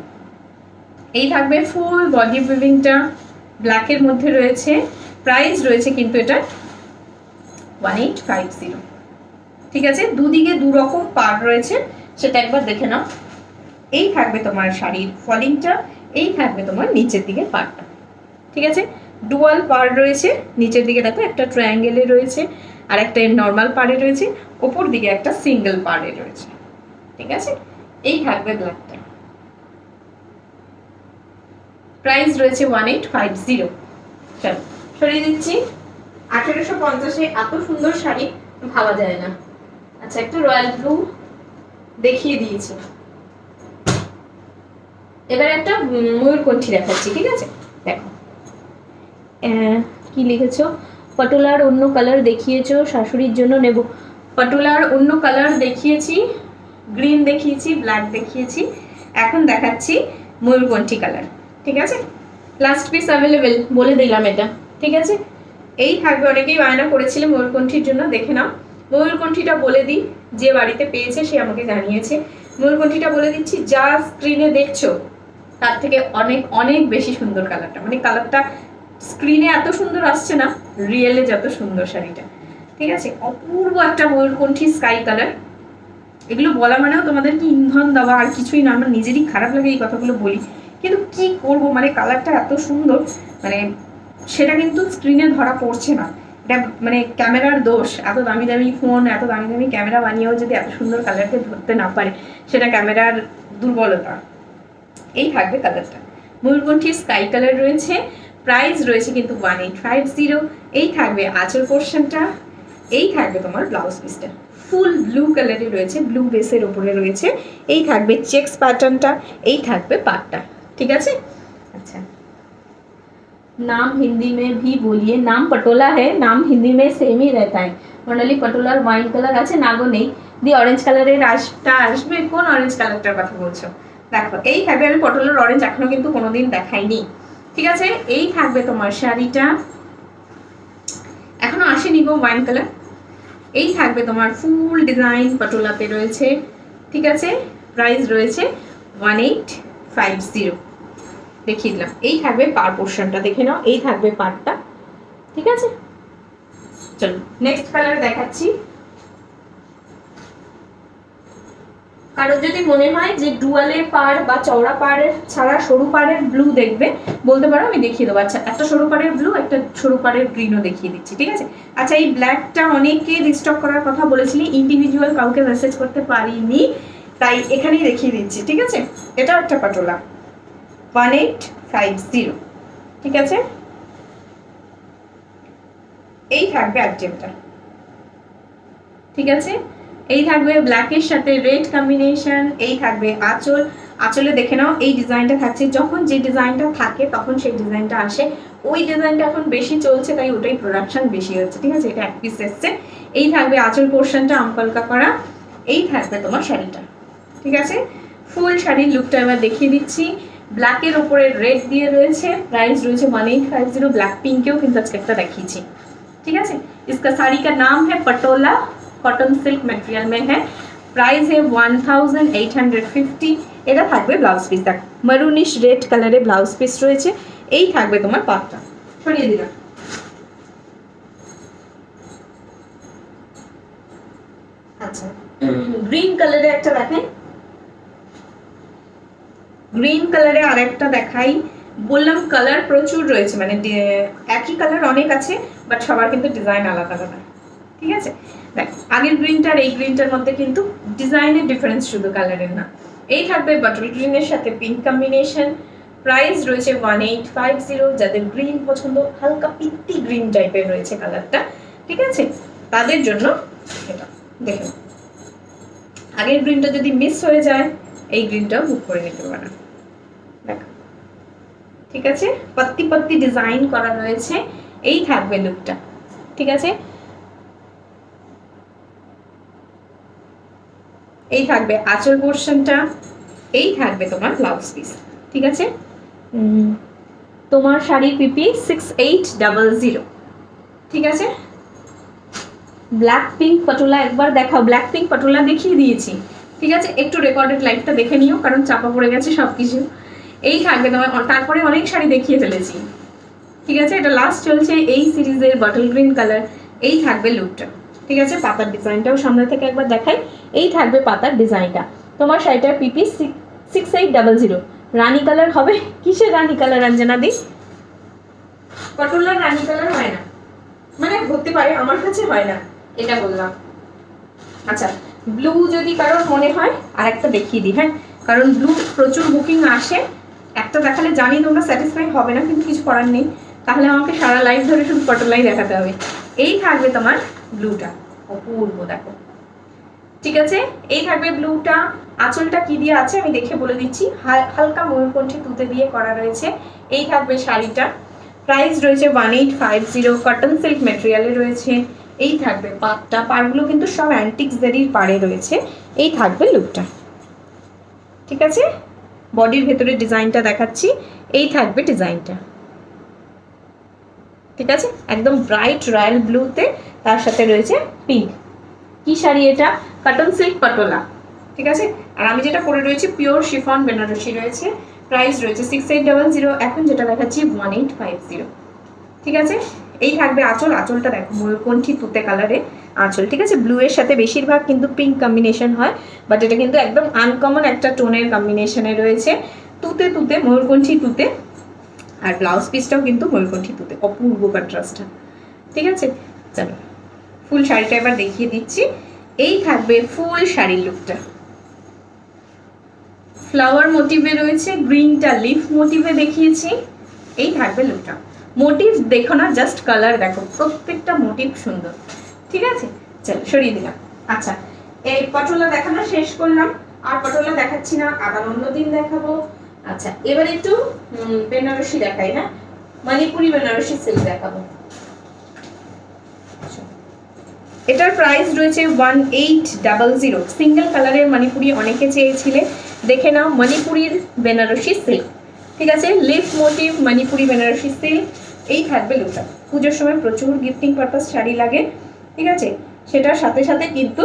এই থাকবে ফুল বডি উইভিংটা ব্ল্যাকের মধ্যে রয়েছে। প্রাইস রয়েছে কিন্তু এটা 1850। ঠিক আছে, দুদিকে দু রকম পার রয়েছে, সেটা একবার দেখে নাও। এই থাকবে তোমার শাড়ির ফলিংটা, এই থাকবে তোমার নিচের দিকে পারটা। ঠিক আছে, ডুয়াল পার রয়েছে। নিচের দিকে দেখো একটা ট্রায়াঙ্গেলে রয়েছে, আর একটা নর্মাল পারে রয়েছে, ওপর দিকে একটা সিঙ্গেল পারে রয়েছে। ঠিক আছে, এই থাকবে ব্ল্যাকটা। প্রাইস রয়েছে 1850। চলো সরিয়ে দিচ্ছি। 1850-এ এত সুন্দর শাড়ি ভাবা যায় না। আচ্ছা, একটা রয়্যাল ব্লু দেখিয়ে দিয়েছি, এবার একটা ময়ূরকণ্ঠী দেখাচ্ছি। ঠিক আছে, দেখো কি লিখেছো, পটোলার অন্য কালার দেখিয়েছো, শাশুড়ির জন্য নেব। পটোলার অন্য কালার দেখিয়েছি, গ্রিন দেখিয়েছি, ব্ল্যাক দেখিয়েছি, এখন দেখাচ্ছি ময়ূরকণ্ঠী কালার। ঠিক আছে, লাস্ট পিস অ্যাভেলেবেল বলে দিলাম এটা। ঠিক আছে, এই থাকবে। অনেকেই বায়না করেছিলে ময়ূরকণ্ঠীর জন্য, দেখে নাও। ময়ূরকণ্ঠীটা বলে দিই, যে বাড়িতে পেয়েছে সে আমাকে জানিয়েছে। ময়ূরকণ্ঠীটা বলে দিচ্ছি, যা স্ক্রিনে দেখছো তার থেকে অনেক অনেক বেশি সুন্দর কালারটা, মানে কালারটা স্ক্রিনে এত সুন্দর আসছে না, রিয়েলে যত সুন্দর শাড়িটা। ঠিক আছে, অপূর্ব একটা ময়ূরকণ্ঠী স্কাই কালার। এগুলো বলা মানেও তোমাদের কি ইন্ধন দেওয়া, আর কিছুই না। আমার নিজেরই খারাপ লাগে এই কথাগুলো বলি, কিন্তু কি করব, মানে কালারটা এত সুন্দর, মানে সেটা কিন্তু স্ক্রিনে ধরা পড়ছে না। এটা মানে ক্যামেরার দোষ। এত দামি দামি ফোন, এত দামি দামি ক্যামেরা বানিয়েও যদি এত সুন্দর কালারকে ধরতে না পারে, সেটা ক্যামেরার দুর্বলতা। এই থাকবে কালারটা, ময়ূরকণ্ঠী স্কাই কালার রয়েছে। প্রাইস রয়েছে কিন্তু 1850। এই থাকবে আঁচল পোর্শনটা, এই থাকবে তোমার ব্লাউজ পিসটা ফুল ব্লু কালারে রয়েছে, ব্লু বেসের ওপরে রয়েছে। এই থাকবে চেক্স প্যাটার্নটা, এই থাকবে পাটটা। ঠিক আছে, अच्छा नाम हिंदी में भी बोलिए। नाम पटोला है, नाम हिंदी में सेम ही रहता है। মন্ডলী পটোলার ওয়াইন কালার আছে, নাগো নেই। দি অরেঞ্জ কালারের রাশটা আসবে। কোন অরেঞ্জ কালারটার কথা বলছো? দেখো এই থাকবে, আমি পটোলার অরেঞ্জ এখনো কিন্তু কোনোদিন দেখাইনি। ঠিক আছে, এই থাকবে তোমার শাড়িটা, এখনো আসেনি গো ওয়াইন কালার। এই থাকবে তোমার ফুল ডিজাইন পটোলাতে রয়েছে। ঠিক আছে, প্রাইস রয়েছে 1850। দেখিয়ে দিলাম। এই থাকবে পার পোর্শনটা, দেখে নাও। এই থাকবে পারটা। ঠিক আছে, চলো নেক্সট কালার দেখাচ্ছি। কারোর যদি মনে হয় যে ডুয়ালের পার বা চওড়া পাড়ের ছাড়া সরু পাড়ের ব্লু দেখবে, বলতে পারো, আমি দেখিয়ে দেবো। আচ্ছা, একটা সরু পাড়ের ব্লু, একটা সরু পাড়ের গ্রিনও দেখিয়ে দিচ্ছি। ঠিক আছে, আচ্ছা এই ব্ল্যাকটা অনেকে রিস্টক করার কথা বলেছিলি, ইন্ডিভিজুয়াল কাউকে মেসেজ করতে পারিনি, তাই এখানেই দেখিয়ে দিচ্ছি। ঠিক আছে, এটাও একটা পাটোলা, 1850। ঠিক আছে, এই থাকবে আইটেমটা। ঠিক আছে, এই থাকবে ব্ল্যাকের সাথে রেড কম্বিনেশন। এই থাকবে আঁচল, আঁচলে দেখে নাও এই ডিজাইনটা থাকছে। যখন যে ডিজাইনটা থাকে তখন সেই ডিজাইনটা আসে, ওই ডিজাইনটা এখন বেশি চলছে, তাই ওটাই প্রোডাকশন বেশি হচ্ছে। ঠিক আছে, এটা এক পিস এসছে। এই থাকবে আঁচল পোর্শনটা আমকলকা করা। এই থাকবে তোমার শাড়িটা। ঠিক আছে, ফুল শাড়ির লুকটা এবার দেখিয়ে দিচ্ছি। ব্ল্যাকের ওপরে রেড দিয়ে রয়েছে। প্রাইস রয়েছে 1850। ব্ল্যাক পিঙ্কেও কিন্তু আজকে একটা দেখিয়েছি। ठीक है, इसका साड़ी का नाम है पटोला, कॉटन सिल्क मटेरियल में है। प्राइस है 1850। এটা থাকবে ব্লাউজ পিস। দেখ মারুনিশ রেড কালারে ব্লাউজ পিস রয়েছে। এই থাকবে তোমার পাটটা। সরিয়ে দিলাম। আচ্ছা, গ্রিন কালারে একটা দেখাই, গ্রিন কালারে আরেকটা দেখাই। বললাম কালার প্রচুর রয়েছে, মানে একই কালার অনেক আছে, বাট সবার কিন্তু ডিজাইন আলাদা আলাদা। ঠিক আছে, দেখ আগের গ্রিনটা আর এই গ্রিনটার মধ্যে কিন্তু ডিজাইনের ডিফারেন্স, শুধু কালারের না। এই থাকবে বটল গ্রিনের সাথে পিঙ্ক কম্বিনেশন। প্রাইস রয়েছে 1850। যাদের গ্রিন পছন্দ, হালকা পিত্তি গ্রিন টাইপের রয়েছে কালারটা, ঠিক আছে, তাদের জন্য এটা দেখুন। আগের গ্রিনটা যদি মিস হয়ে যায়, এই গ্রিনটাও বুক করে নিতে পারেন। দেখো, ঠিক আছে, পত্তি পত্তি ডিজাইন করা রয়েছে। এই থাকবে লুকটা। ঠিক আছে, এই থাকবে আঁচল পোর্শনটা। এই থাকবে তোমার ব্লাউজ পিস। ঠিক আছে, তোমার শাড়ির পিপি 6800। ঠিক আছে, ব্ল্যাক পিঙ্ক পটোলা একবার দেখাও। ব্ল্যাক পিঙ্ক পটোলা দেখিয়ে দিয়েছি। ঠিক আছে, একটু রেকর্ডেড লাইভটা দেখে নিও, কারণ চাপা পড়ে গেছে সব কিছু। এই থাকবে তোমার, তারপরে অনেক শাড়ি দেখিয়ে ফেলেছি, ঠিক আছে। এটা লাস্ট চলছে এই সিরিজের বটল গ্রিন কালার। এই থাকবে লুকটা, ঠিক আছে। পাতার ডিজাইনটাও সামনে থেকে একবার দেখাই। এই থাকবে পাতার ডিজাইনটা। তোমার শাড়িটার পিপি 6800। রানী কালার হবে। কিসের রানী কালার অঞ্জনা দি? পটলার রানী কালার হয় না, মানে হতে পারে, আমার কাছে হয় না, এটা বললাম। আচ্ছা, ব্লু যদি কারোর মনে হয় আর একটা দেখিয়ে দিই, হ্যাঁ, কারণ ব্লু প্রচুর বুকিং আসে। একটা দেখালে জানি তোমরা স্যাটিসফাই হবে না, কিন্তু কিছু করার নেই, তাহলে আমাকে সারা লাইফ ধরে শুধু পটলাই দেখাতে হবে। এই থাকবে তোমার ব্লুটা, অপূর্ব, দেখো, ঠিক আছে। এই থাকবে ব্লুটা। আঁচলটা কি দিয়ে আছে আমি দেখে বলে দিচ্ছি, হালকা ময়ূরকণ্ঠী তুতে দিয়ে করা রয়েছে। এই থাকবে শাড়িটা, প্রাইস রয়েছে 1850, কটন সিল্ক ম্যাটেরিয়ালে রয়েছে। এই থাকবে পাটটা, পাড়গুলো কিন্তু সব অ্যান্টিক জারির পাড়ে রয়েছে। এই থাকবে লুকটা, ঠিক আছে। বডির ভেতরে ডিজাইনটা দেখাচ্ছি, এই থাকবে ডিজাইনটা, ঠিক আছে। একদম ব্রাইট রয়্যাল ব্লুতে, তার সাথে রয়েছে পিঙ্ক। কি শাড়ি এটা? কটন সিল্ক পাটোলা, ঠিক আছে। আর আমি যেটা পরে রয়েছি পিওর শিফন বেনারসি রয়েছে। প্রাইস রয়েছে 6800, এখন যেটা দেখাচ্ছি 1850, ঠিক আছে। এই থাকবে আঁচল, আঁচলটা দেখো ময়ূরকণ্ঠী তুতে কালারে আঁচল, ঠিক আছে। ব্লু এর সাথে বেশিরভাগ কিন্তু পিঙ্ক কম্বিনেশন হয়, বাট এটা কিন্তু একদম আনকমন একটা টোনের কম্বিনেশনে রয়েছে, তুতে তুতে, ময়ূরকণ্ঠী তুতে। আর ব্লাউজ পিসটাও কিন্তু ময়ূরকণ্ঠী তুতে, অপূর্ব কন্ট্রাস্টটা, ঠিক আছে। চলো ফুল শাড়িটা এবার দেখিয়ে দিচ্ছি। এই থাকবে ফুল শাড়ির লুকটা, ফ্লাওয়ার মোটিভে রয়েছে, গ্রিনটা লিফ মোটিভে দেখিয়েছি। এই থাকবে লুকটা। মোটিভ দেখো না, জাস্ট কালার দেখো, প্রত্যেকটা মোটিভ সুন্দর, ঠিক আছে। চলো সরিয়ে দিলাম। আচ্ছা, এই পটোলা দেখানো শেষ করলাম, আর পটোলা দেখাচ্ছি না, আবার অন্যদিন দেখাবো। আচ্ছা, এবার একটু বেনারসি দেখাই, হ্যাঁ, মণিপুরি বেনারসি সিল্ক দেখাবো। এটার প্রাইস রয়েছে 1800, সিঙ্গেল কালারের মণিপুরি অনেকে চেয়েছিলে, দেখে নাও, মণিপুরির বেনারসি সিল্ক, ঠিক আছে। Leaf motif Manipuri Banarasi silk. এই থাকবে লুকটা। পুজোর সময় প্রচুর গিফটিং পারপাস শাড়ি লাগে, ঠিক আছে, সেটার সাথে সাথে কিন্তু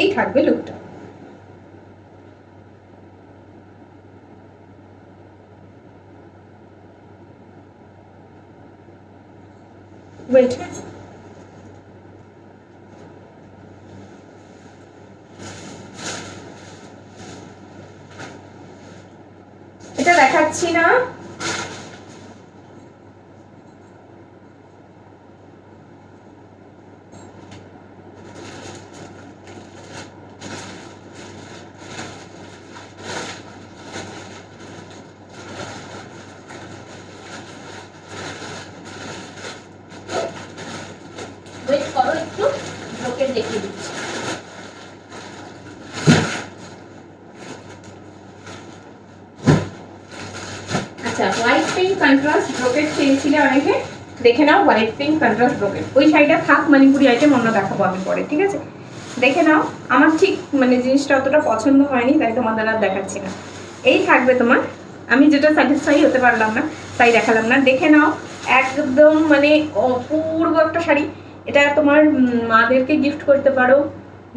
এই থাকবে লুকটা। ওয়েট, এটা দেখাচ্ছি না, ওয়েট করো একটু, ব্রোকেট দেখিয়ে দিচ্ছি। আচ্ছা, হোয়াইট পিঙ্ক কন্ট্রাস্ট ব্রোকেট চেয়েছিলে অনেকে, দেখে নাও হোয়াইট পিঙ্ক কন্ট্রাস্ট ব্রোকেট। ওই শাড়িটা থাক, মণিপুরি আইটেম অন্য দেখাবো আমি পরে, ঠিক আছে। দেখে নাও, আমার ঠিক মানে জিনিসটা অতটা পছন্দ হয়নি, তাই তোমাদের আর দেখাচ্ছি না। এই থাকবে তোমার, আমি যেটা স্যাটিসফাই হতে পারলাম না তাই দেখালাম না, দেখে নাও, একদম মানে অপূর্ব একটা শাড়ি। এটা তোমার মাদেরকে গিফট করতে পারো,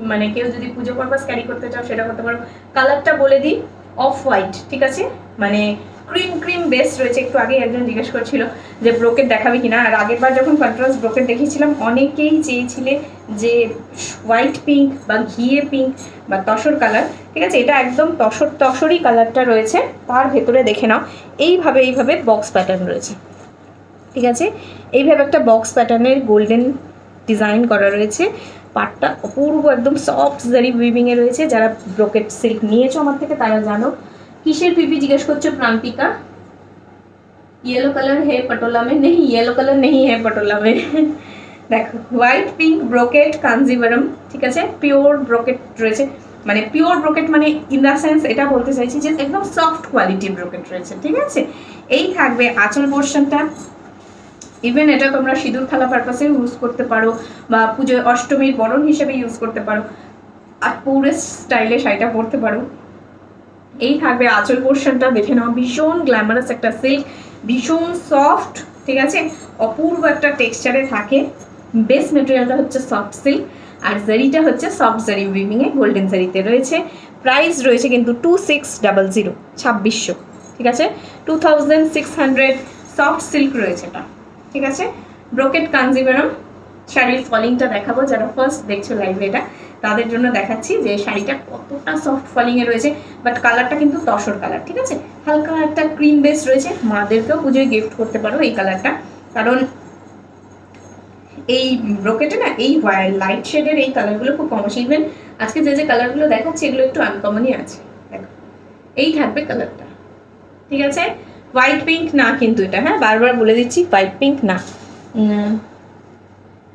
মানে কেউ যদি পুজো পারপাস ক্যারি করতে চাও সেটা করতে পারো। কালারটা বলে দিই, অফ হোয়াইট, ঠিক আছে, মানে ক্রিম ক্রিম বেস রয়েছে। একটু আগে একজন জিজ্ঞেস করছিল যে ব্রোকেট দেখাবে কিনা, আর আগের বার যখন কন্ট্রাস্ট ব্রোকেট দেখিয়েছিলাম অনেকেই চেয়েছিলে যে হোয়াইট পিঙ্ক বা ঘিয়ে পিঙ্ক বা তসর কালার, ঠিক আছে। এটা একদম তসরই কালারটা রয়েছে, তার ভেতরে দেখে নাও এইভাবে বক্স প্যাটার্ন রয়েছে, ঠিক আছে। এইভাবে একটা বক্স প্যাটার্নের গোল্ডেন ডিজাইন করা রয়েছে। পাটটা অপূর্ব একদম সফট জারি উইভিংয়ে রয়েছে। যারা ব্রোকেট সিল্ক নিয়েছো আমার থেকে তারা জানো। কিসের পিপি জিজ্ঞেস করছো প্রান্তিকা? येलो कलर है पटोला में, नहीं येलो कलर नहीं है पटोला में। দেখো হোয়াইট পিঙ্ক ব্রোকেট কাঞ্জিভারম, ঠিক আছে, পিওর ব্রোকেট রয়েছে, মানে পিওর ব্রোকেট মানে ইন দ্য সেন্স এটা বলতে চাইছি যে একদম সফট কোয়ালিটির ব্রোকেট রয়েছে, ঠিক আছে। এই থাকবে আঁচল পোর্শনটা। ইভেন এটা তোমরা সিঁদুর খেলা পারপাসে ইউজ করতে পারো, বা পুজোয় অষ্টমীর বরণ হিসেবে ইউজ করতে পারো, আর পুরো স্টাইলে শাড়িটা পরতে পারো। এই থাকবে আঁচল পোর্শনটা, দেখে নাও, ভীষণ গ্ল্যামারাস একটা সিল্ক, ভীষণ সফট, ঠিক আছে, অপূর্ব একটা টেক্সচারে থাকে। বেস মেটেরিয়ালটা হচ্ছে সফট সিল্ক, আর জারিটা হচ্ছে সফট জারি উইভিংয়ে গোল্ডেন জারিতে রয়েছে। প্রাইস রয়েছে কিন্তু 2600, 2600, ঠিক আছে, 2600 সফট সিল্ক রয়েছে এটা, ঠিক আছে। ব্রোকেট কাঞ্জিভারাম শাড়ির ফলিংটা দেখাবো, যারা ফার্স্ট দেখছো লাইভে এটা তাদের জন্য দেখাচ্ছি যে শাড়িটা কতটা সফট ফলিংয়ে রয়েছে, বাট কালারটা কিন্তু তসর কালার, ঠিক আছে, হালকা একটা ক্রিম বেস রয়েছে। মাদেরকেও পুজোয় গিফট করতে পারো এই কালারটা, কারণ এই ব্রোকেটে না এই লাইট শেডের এই কালারগুলো খুব কম আসে। ইভেন আজকে যে যে কালারগুলো দেখাচ্ছি এগুলো একটু আনকমনই আছে, দেখো এই থাকবে কালারটা, ঠিক আছে। হোয়াইট পিঙ্ক না কিন্তু এটা, হ্যাঁ বারবার বলে দিচ্ছি হোয়াইট পিঙ্ক না।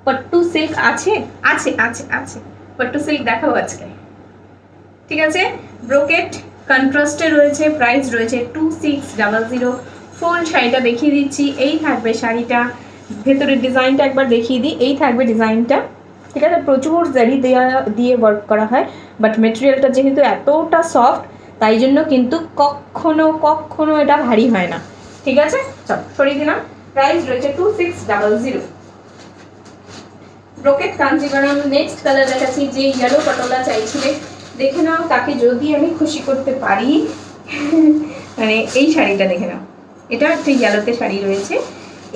পট্টু সিল্ক আছে, আছে আছে আছে, পট্টু সিল্ক দেখাবো আজকে, ঠিক আছে। ব্রোকেট কন্ট্রাস্টে রয়েছে, প্রাইস রয়েছে 2600। ফুল শাড়িটা দেখিয়ে দিচ্ছি, এই থাকবে শাড়িটা, ভেতরের ডিজাইনটা একবার দেখিয়ে দিই, এই থাকবে ডিজাইনটা, ঠিক আছে। প্রচুর জারি দিয়ে ওয়ার্ক করা হয়, বাট মেটেরিয়ালটা যেহেতু এতটা সফট তাই জন্য কিন্তু কখনো কখনো এটা ভারী হয় না, ঠিক আছে। চল সরিয়ে দিলাম। প্রাইস রয়েছে 2600। ব্রোকেট কাঞ্জিভারাম নেক্সট কালার দেখাচ্ছি, যে ইয়েলো পটোলা চাইছিলে দেখে নাও তাকে যদি আমি খুশি করতে পারি। মানে এই শাড়িটা দেখে নাও, এটা একটা ইয়েলোতে শাড়ি রয়েছে,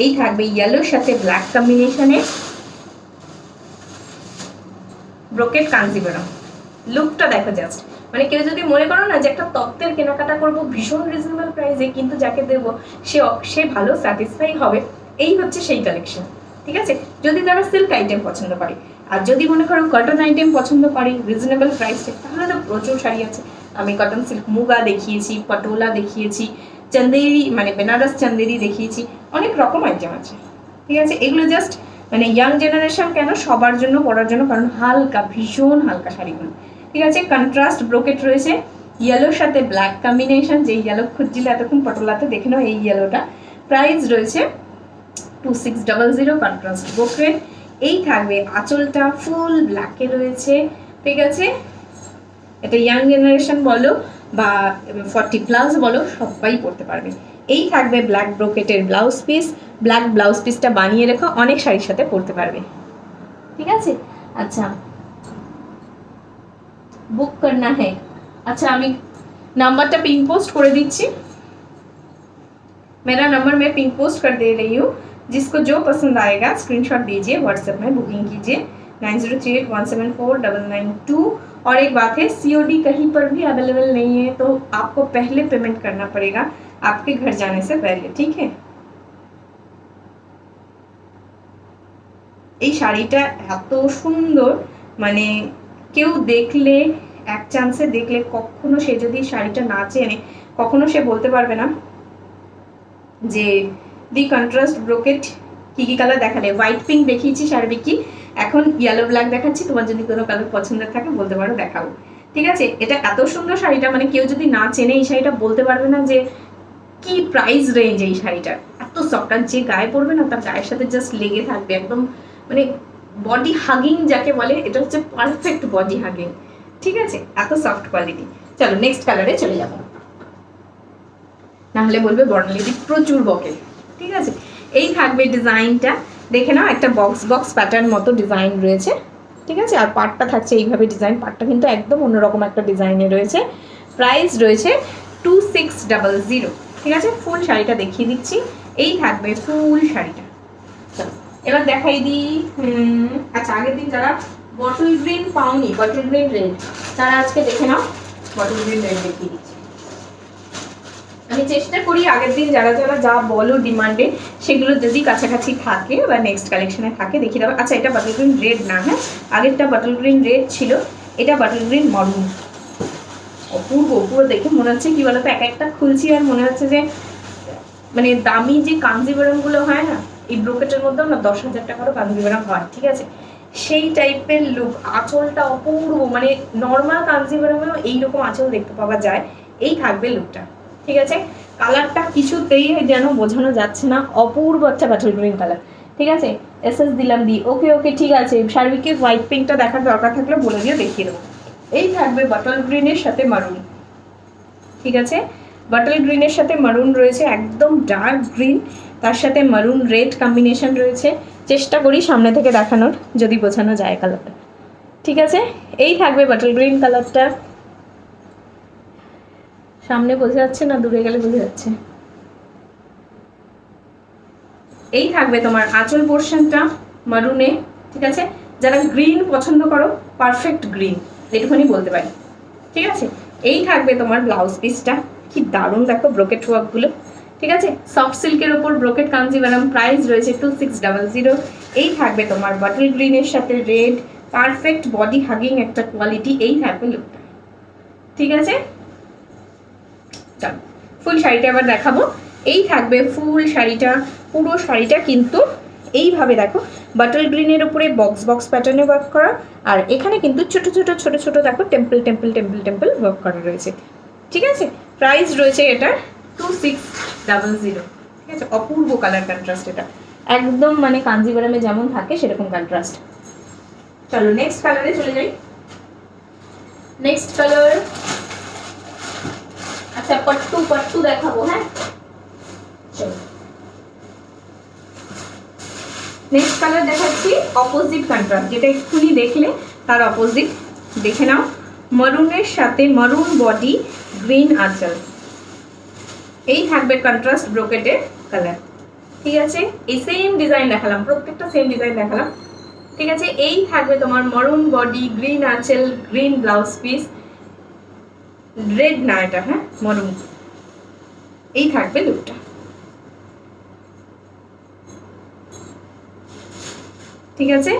এই থাকবে ইয়েলোর সাথে ব্ল্যাক কম্বিনেশনে ব্রোকেট কাঞ্জিভারাম। লুকটা দেখো জাস্ট, মানে কেউ যদি মনে করো না যে একটা তত্ত্বের কেনাকাটা করবো ভীষণ রিজনেবল প্রাইসে কিন্তু যাকে দেবো সে ভালো স্যাটিসফাই হবে, এই হচ্ছে সেই কালেকশন, ঠিক আছে। যদি তারা সিল্ক আইটেম পছন্দ করে, আর যদি মনে করো কটন আইটেম পছন্দ করে রিজনেবল প্রাইসে, তাহলে তো প্রচুর শাড়ি আছে। আমি কটন সিল্ক মুগা দেখিয়েছি, পটোলা দেখিয়েছি, চন্দেরি মানে বেনারস চন্দেরি দেখিয়েছি, অনেক রকম আইটেম আছে, ঠিক আছে। এগুলো জাস্ট মানে ইয়াং জেনারেশন কেন সবার জন্য পরার জন্য, কারণ হালকা ভীষণ হালকা শাড়িগুলো, ঠিক আছে। কন্ট্রাস্ট ব্রোকেট রয়েছে, ইয়েলোর সাথে ব্ল্যাক কম্বিনেশন, যে ইয়েলো খুঁজছিলে এতক্ষণ পটোলাতে দেখে নাও এই ইয়েলোটা। প্রাইস রয়েছে 2600 কন্ট্রাস্ট ব্রোকেট। এই থাকবে আঁচলটা ফুল ব্ল্যাকে রয়েছে, ঠিক আছে। এটা ইয়াং জেনারেশন বলো বা 40+ বলো সবাই পরতে পারবে। এই থাকবে ব্ল্যাক ব্রোকেটের ব্লাউজ পিস, ব্ল্যাক ব্লাউজ পিসটা বানিয়ে রেখো, অনেক শাড়ির সাথে পরতে পারবে, ঠিক আছে। আচ্ছা বুক করনা है, अच्छा আমি নাম্বারটা পিন পোস্ট করে দিচ্ছি, मेरा नंबर मैं पिन पोस्ट कर दे रही हूँ, जिसको जो पसंद आएगा स्क्रीनशॉट दीजिए, व्हाट्सएप में बुकिंग कीजिए 9038174992। और एक बात है, COD कहीं पर भी अवेलेबल नहीं है, तो आपको पहले पेमेंट करना पड़ेगा आपके घर जाने से पहले, ठीक है। এই শাড়িটা এত সুন্দর, মানে কেউ দেখলে এক চান্সে দেখলে কখনো সে যদি শাড়িটা না চেনে কখনো সে বলতে পারবে না যে দি কন্ট্রাস্ট ব্রোকেট কি কি কালার দেখালে। হোয়াইট পিঙ্ক দেখিয়েছি শাড়ি কি, এখন ইয়েলো ব্ল্যাক দেখাচ্ছি, তোমার যদি কোনো কালার পছন্দের থাকে বলতে পারো দেখাবো, ঠিক আছে। এটা এত সুন্দর শাড়িটা, মানে কেউ যদি না চেনে এই শাড়িটা বলতে পারবে না যে কি প্রাইস রেঞ্জ এই শাড়িটার। এত সফট, আর যে গায়ে পড়বে না তার গায়ের সাথে জাস্ট লেগে থাকবে একদম, মানে বডি হাগিং যাকে বলে, এটা হচ্ছে পারফেক্ট বডি হাগিং, ঠিক আছে, এত সফট কোয়ালিটি। চলো নেক্সট কালারে চলে যাবো, নাহলে বলবে বর্ণালীদি প্রচুর বকে, ঠিক আছে। এই থাকবে ডিজাইনটা, দেখে নাও একটা বক্স বক্স প্যাটার্ন মতো ডিজাইন রয়েছে, ঠিক আছে। আর পাটটা থাকছে এইভাবে ডিজাইন, পাটটা কিন্তু একদম অন্যরকম একটা ডিজাইনে রয়েছে। প্রাইস রয়েছে 2600, ঠিক আছে। ফুল শাড়িটা দেখিয়ে দিচ্ছি, এই থাকবে ফুল শাড়িটা। চলো এবার দেখাই দিই। আচ্ছা আগের দিন যারা বটল গ্রিন পাওনি, বটল গ্রিন রেড, তারা আজকে দেখে নাও বটল গ্রিন রেড দেখিয়ে দিচ্ছি। আমি চেষ্টা করি আগের দিন যারা যারা যা বলো ডিমান্ডে সেগুলো যদি কাছাকাছি থাকে বা নেক্সট কালেকশনে থাকে দেখিয়ে দেবো। আচ্ছা এটা বটল গ্রিন রেড না, হ্যাঁ আগেরটা বটল গ্রিন রেড ছিল, এটা বটল গ্রিন মরুন। অপূর্ব পুরো দেখে মনে হচ্ছে কি বলতো, এক একটা খুলছি আর মনে হচ্ছে যে মানে দামি যে কাঞ্জিভারামগুলো হয় না, এই ব্রোকেটের মধ্যেও না 10,000 টাকারও কাঞ্জিভারাম হয়, ঠিক আছে, সেই টাইপের লুক। আঁচলটা অপূর্ব, মানে নর্মাল কাঞ্জিভারামেও এইরকম আঁচল দেখতে পাওয়া যায়। এই থাকবে লুকটা, ঠিক আছে। কালারটা কিছুতেই যেন বোঝানো যাচ্ছে না, অপূর্ব একটা বটল গ্রিন কালার, ঠিক আছে। এসএস দিলাম দি, ওকে ওকে ঠিক আছে। শারমিকে হোয়াইট পিঙ্কটা দেখার দরকার থাকলে বলে দিয়ে দেখিয়ে দেবো। এই থাকবে বটল গ্রিনের সাথে মারুন, ঠিক আছে। বটল গ্রিনের সাথে মারুন রয়েছে, একদম ডার্ক গ্রিন, তার সাথে মারুন রেড কম্বিনেশন রয়েছে। চেষ্টা করি সামনে থেকে দেখানোর, যদি বোঝানো যায় কালারটা। ঠিক আছে, এই থাকবে বাটল গ্রিন কালারটা। সামনে বোঝা যাচ্ছে না, দূরে গেলে বোঝা যাচ্ছে। এই থাকবে তোমার আঁচল পোর্শনটা মারুনে। ঠিক আছে, যারা গ্রিন পছন্দ করো, পারফেক্ট গ্রিন এটুখানি বলতে পারি। ঠিক আছে, এই থাকবে তোমার ব্লাউজ পিসটা, কি দারুণ দেখো ব্রোকেট ওয়ার্কগুলো। ঠিক আছে, সফট সিল্কের ওপর ব্রোকেট কাঞ্জিভারাম, প্রাইস রয়েছে 2600। এই থাকবে তোমার বটল গ্রিনের সাথে রেড, পারফেক্ট বডি হাগিং একটা কোয়ালিটি। এই থাকবে লুকটা। ঠিক আছে, চলো ফুল শাড়িটা আবার দেখাবো। এই থাকবে ফুল শাড়িটা, পুরো শাড়িটা কিন্তু এইভাবে দেখো বাটল গ্রিনের উপরে বক্স বক্স প্যাটার্নে ওয়ার্ক করা, আর এখানে কিন্তু ছোট ছোট ছোট ছোট দেখো temple temple temple temple work করা রয়েছে। ঠিক আছে, প্রাইস রয়েছে এটা 2600। ঠিক আছে, অপূর্ব কালার কন্ট্রাস্ট, এটা একদম মানে কাঞ্জিভারামে যেমন থাকে সেরকম কন্ট্রাস্ট। চলো নেক্সট কালারে চলে যাই। নেক্সট কালার, আচ্ছা পট্টু পট্টু দেখাবো। হ্যাঁ চলো নেক্সট কালার দেখাচ্ছি, অপোজিট কন্ট্রাস্ট, যেটা এক্ষুনি দেখলে তার অপোজিট। দেখে নাও, মারুনের সাথে মারুন বডি, গ্রিন আঁচল। এই থাকবে কন্ট্রাস্ট ব্রোকেটের কালার। ঠিক আছে, এই সেম ডিজাইন দেখালাম, প্রত্যেকটা সেম ডিজাইন দেখালাম। ঠিক আছে, এই থাকবে তোমার মারুন বডি, গ্রিন আঁচল, গ্রিন ব্লাউজ পিস, রেড না এটা, হ্যাঁ মারুন। এই থাকবে লুকটা। ঠিক আছে,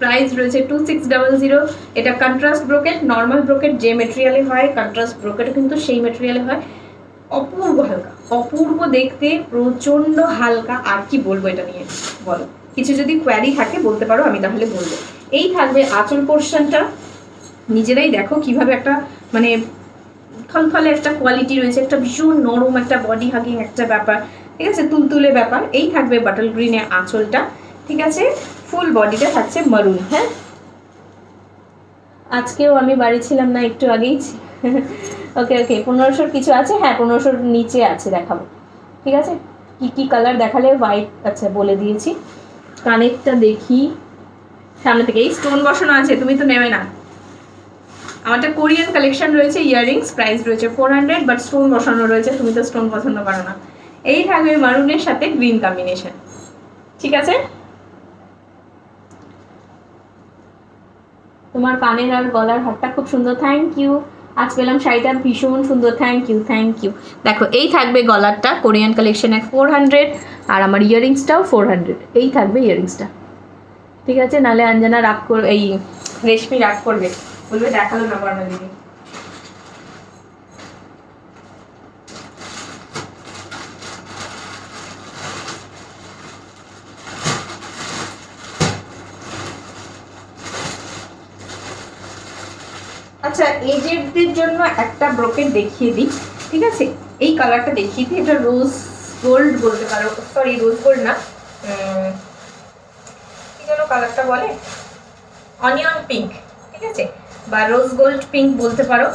প্রাইস রয়েছে 2600। এটা কন্ট্রাস্ট ব্রোকেট, নর্মাল ব্রোকেট যে মেটেরিয়ালে হয়, কন্ট্রাস্ট ব্রোকেটও কিন্তু সেই মেটেরিয়ালে হয়। অপূর্ব হালকা, অপূর্ব দেখতে, প্রচণ্ড হালকা। আর কি বলবো এটা নিয়ে, বলো কিছু যদি কোয়ারি থাকে বলতে পারো, আমি তাহলে বলবো। এই থাকবে আঁচল পোর্শনটা, নিজেরাই দেখো কিভাবে একটা মানে থলথলে একটা কোয়ালিটি রয়েছে, একটা ভীষণ নরম একটা বডি হাগিং একটা ব্যাপার। ঠিক আছে, তুলতুলে ব্যাপার। এই থাকবে বাটল গ্রিনের আঁচলটা। ঠিক আছে, ফুল বডিটা থাকছে মারুন। হ্যাঁ, আজকেও আমি বাড়ি ছিলাম না, একটু আগেই। ওকে ওকে, 1500 কিছু আছে, হ্যাঁ 1500 নিচে আছে, দেখাবো। ঠিক আছে, কি কি কালার দেখালে? হোয়াইট, আচ্ছা বলে দিয়েছি। কানেরটা দেখি সামনে থেকে, এই স্টোন বসানো আছে, তুমি তো নেবে না। আমারটা কোরিয়ান কালেকশন রয়েছে, ইয়াররিংস, প্রাইস রয়েছে 400, বাট স্টোন বসানো রয়েছে, তুমি তো স্টোন পছন্দ করো না। এই থাকবে মারুনের সাথে গ্রিন কম্বিনেশন। ঠিক আছে, তোমার কানের আর গলার হারটা খুব সুন্দর, থ্যাংক ইউ। আজ পেলাম শাড়িটা ভীষণ সুন্দর, থ্যাংক ইউ থ্যাংক ইউ। দেখো এই থাকবে গলারটা কোরিয়ান কালেকশনে 400, আর আমার ইয়াররিংসটাও 400। এই থাকবে ইয়াররিংসটা। ঠিক আছে, নাহলে অঞ্জনা রাগ করবে, এই রেশমি রাগ করবে, বলবে দেখালো না বর্ণা দিদি। আচ্ছা, এজেডদের জন্য একটা ব্রোকেট দেখিয়ে দিই। ঠিক আছে, এই কালারটা দেখিয়ে দিই, এটা রোজ গোল্ড বলতে পারো, সরি রোজ গোল্ড না, কি যেন কালারটা বলে, অনিয়ন পিঙ্ক। ঠিক আছে, বা রোজ গোল্ড পিঙ্ক বলতে পারো।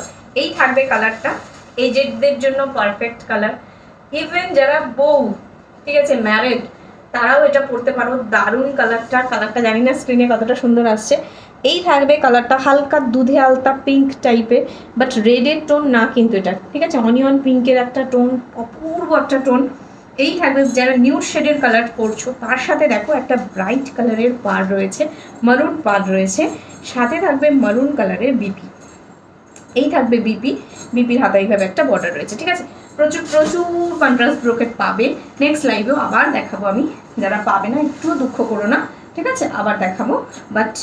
এই থাকবে কালারটা, এজেডদের জন্য পারফেক্ট কালার। ইভেন যারা বউ, ঠিক আছে ম্যারেড, তারাও এটা পরতে পারো। দারুণ কালারটা, কালারটা জানি না স্ক্রিনে কতটা সুন্দর আসছে। এই থাকবে কালারটা, হালকা দুধে আলতা পিঙ্ক টাইপের, বাট রেডের টোন না কিন্তু এটা। ঠিক আছে, অনিয়ন পিঙ্কের একটা টোন, অপূর্ব একটা টোন। এই থাকবে যারা নিউড শেডের কালার করছো, তার সাথে দেখো একটা ব্রাইট কালারের পাড় রয়েছে, মারুন পাড় রয়েছে, সাথে থাকবে মারুন কালারের বিপি। এই থাকবে বিপি, বিপির হাতে এইভাবে একটা বর্ডার রয়েছে। ঠিক আছে, প্রচুর প্রচুর কন্ট্রাস্ট ব্রোকেট পাবে। নেক্সট লাইভেও আবার দেখাবো আমি, যারা পাবে না একটুও দুঃখ করো না। ঠিক আছে, আবার দেখাবো, বাট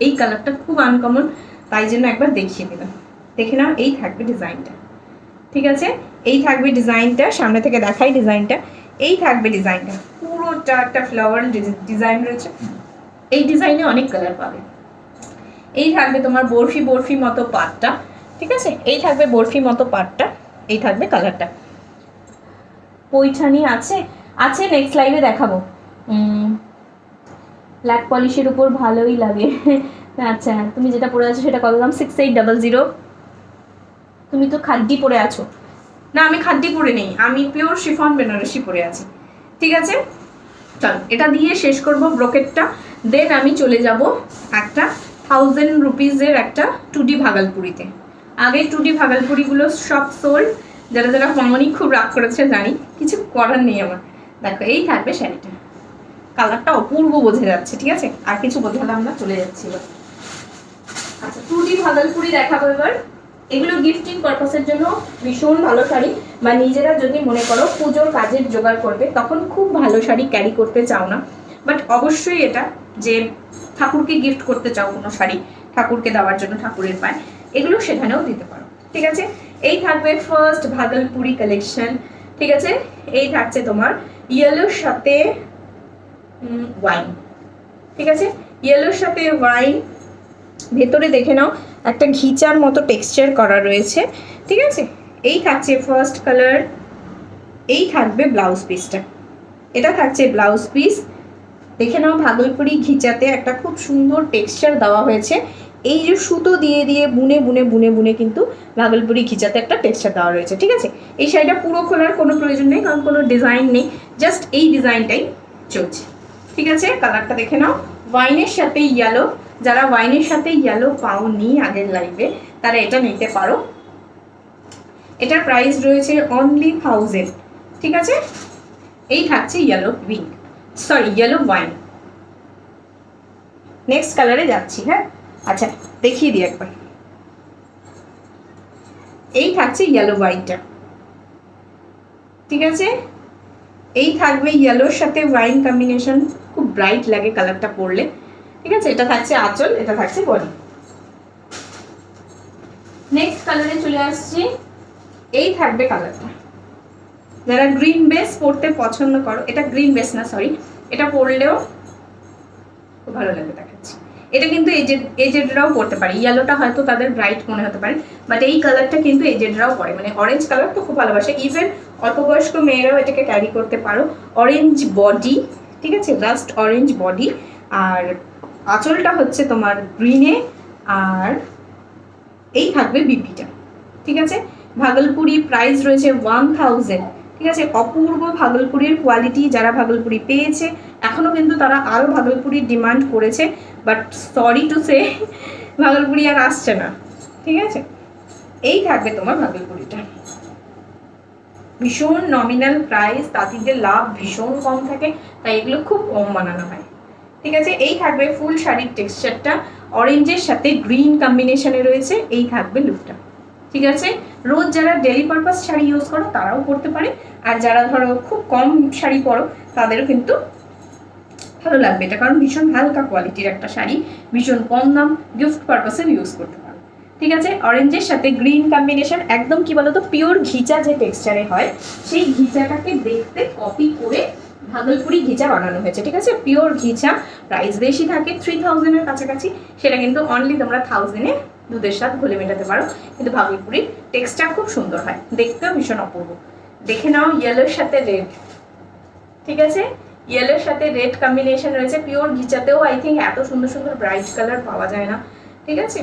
এই কালারটা খুব আনকমন, তাই জন্য একবার দেখিয়ে দিলাম। দেখে নাও, এই থাকবে ডিজাইনটা। ঠিক আছে, এই থাকবে ডিজাইনটা, সামনে থেকে দেখাই ডিজাইনটা। এই থাকবে ডিজাইনটা, পুরোটা একটা ফ্লাওয়ার ডিজাইন রয়েছে। এই ডিজাইনে অনেক কালার পাবে। এই থাকবে তোমার বরফি বরফি মতো পাটটা। ঠিক আছে, এই থাকবে বরফি মতো পাটটা। এই থাকবে কালারটা। পৈঠানি আছে, আছে নেক্সট লাইভে দেখাবো। ব্ল্যাক পলিশের উপর ভালোই লাগে। আচ্ছা, তুমি যেটা পরে আছো সেটা কত দাম? 6800। তুমি তো খাদ্দি পরে আছো না? আমি খাদ্দি পরে নেই, আমি পিওর শিফন বেনারসি পরে আছি। ঠিক আছে, চল এটা দিয়ে শেষ করব ব্রোকেটটা, দেন আমি চলে যাব একটা 1000 রুপিজের একটা 2D ভাগলপুরিতে। আগে 2D ভাগলপুরিগুলো সব সোল্ড, যারা যারা পাওনি খুব রাগ করেছে জানি, কিছু করার নেই আমার। দেখো এই থাকবে শাড়িটা, কালারটা অপূর্ব বোঝা যাচ্ছে, ঠিক আছে, আর কিছু বোঝালাম না, চলে যাচ্ছিল। আচ্ছা 2D ভাগলপুরি দেখাবো এবার। এগুলো গিফটিং পারপাসের জন্য ভীষণ ভালো শাড়ি, বা নিজেরা যদি মনে করো পুজোর কাজের জোগাড় করবে তখন খুব ভালো শাড়ি ক্যারি করতে চাও না, বাট অবশ্যই এটা যে ঠাকুরকে গিফট করতে চাও কোনো শাড়ি ঠাকুরকে দেওয়ার জন্য ঠাকুরের পায়, এগুলো সেখানেও দিতে পারো, ঠিক আছে। এই থাকবে ফার্স্ট ভাগলপুরি কালেকশন, ঠিক আছে। এই থাকছে তোমার ইয়েলোর সাথে ওয়াইন, ঠিক আছে, ইয়েলোর সাথে ওয়াইন। ভেতরে দেখে নাও একটা ঘিচার মতো টেক্সচার করা রয়েছে, ঠিক আছে। এই থাকছে ফার্স্ট কালার। এই থাকবে ব্লাউজ পিসটা, এটা থাকছে ব্লাউজ পিস। দেখে নাও ভাগলপুরি ঘিচাতে একটা খুব সুন্দর টেক্সচার দেওয়া হয়েছে। এই যে সুতো দিয়ে দিয়ে বুনে বুনে বুনে বুনে কিন্তু ভাগলপুরি ঘিচাতে একটা টেক্সচার দেওয়া রয়েছে, ঠিক আছে। এই শাড়িটা পুরো খোলার কোনো প্রয়োজন নেই, কারণ কোনো ডিজাইন নেই, জাস্ট এই ডিজাইনটাই চলছে, ঠিক আছে। কালারটা দেখে নাও, ওয়াইনের সাথে ইয়েলো। যারা ওয়াইনের সাথে ইয়েলো পাওনি আগের লাইভে তারা এটা নিতে পারো। এটার প্রাইস রয়েছে অনলি 1000, ঠিক আছে। এই থাকছে yellow pink, sorry yellow wine. Next কালারে যাচ্ছি, হ্যাঁ। আচ্ছা দেখিয়ে দিই একবার। এই থাকছে ইয়েলো ওয়াইনটা, ঠিক আছে। এই থাকবে ইয়েলোর সাথে ওয়াইন কম্বিনেশন, খুব ব্রাইট লাগে কালারটা পরলে, ঠিক আছে। এটা থাকছে আঁচল, এটা থাকছে বডি। নেক্সট কালারে চলে আসছি। এই থাকবে কালারটা, যারা গ্রিন বেস পরতে পছন্দ করো, এটা গ্রিন বেস না সরি, এটা পরলেও খুব ভালো লাগবে, দেখাচ্ছি। এটা কিন্তু এজেডরাও পরতে পারে, ইয়েলোটা হয়তো তাদের ব্রাইট মনে হতে পারে, বাট এই কালারটা কিন্তু এজেডরাও পরে, মানে অরেঞ্জ কালার তো খুব ভালোবাসে, ইভেন অল্পবয়স্ক মেয়েরাও এটাকে ক্যারি করতে পারো। অরেঞ্জ বডি, ঠিক আছে, জাস্ট অরেঞ্জ বডি, আর আঁচলটা হচ্ছে তোমার গ্রিনে, আর এই থাকবে বিপিটা, ঠিক আছে। ভাগলপুরি প্রাইস রয়েছে 1000, ঠিক আছে। অপূর্ব ভাগলপুরির কোয়ালিটি, যারা ভাগলপুরি পেয়েছে এখনও কিন্তু তারা আরও ভাগলপুরির ডিমান্ড করেছে, but sorry to say Bhagalpuri আর আসছে না, ঠিক আছে। এই থাকবে তোমার ভাগলপুরিটা, ভীষণ নমিনাল প্রাইস, তাঁতিদের লাভ ভীষণ কম থাকে, তাই এগুলো খুব কম বানানো হয়, ঠিক আছে। এই থাকবে ফুল শাড়ির টেক্সচারটা, অরেঞ্জের সাথে গ্রিন কম্বিনেশনে রয়েছে। এই থাকবে লুকটা, ঠিক আছে। রোজ যারা ডেলি পারপাস শাড়ি ইউজ করো তারাও পরতে পারে, আর যারা ধরো খুব কম শাড়ি পরো তাদেরও কিন্তু ভালো লাগবে এটা, কারণ ভীষণ হালকা কোয়ালিটির একটা শাড়ি, ভীষণ কম দাম, গিফট পারপাসে ইউজ করতে পারো, ঠিক আছে। অরেঞ্জের সাথে গ্রিন কম্বিনেশন, একদম কি বলতো পিওর ঘিচা যে টেক্সচারে হয় সেই ঘিচাটাকে দেখতে কপি করে ভাগলপুরি ঘিচা বানানো হয়েছে, ঠিক আছে। পিওর ঘিচা, প্রাইস বেশি থাকে 3000-এর কাছাকাছি, সেটা কিন্তু অনলি তোমরা 1000-এ দুধের সাথে ঘুলে মেটাতে পারো, কিন্তু ভাগলপুরির টেক্সচার খুব সুন্দর হয়, দেখতেও ভীষণ অপূর্ব। দেখে নাও ইয়েলোর সাথে রেড, ঠিক আছে, ইয়েলোর সাথে রেড কম্বিনেশন রয়েছে। পিওর ঘিচাতেও আই থিঙ্ক এত সুন্দর সুন্দর ব্রাইট কালার পাওয়া যায় না, ঠিক আছে।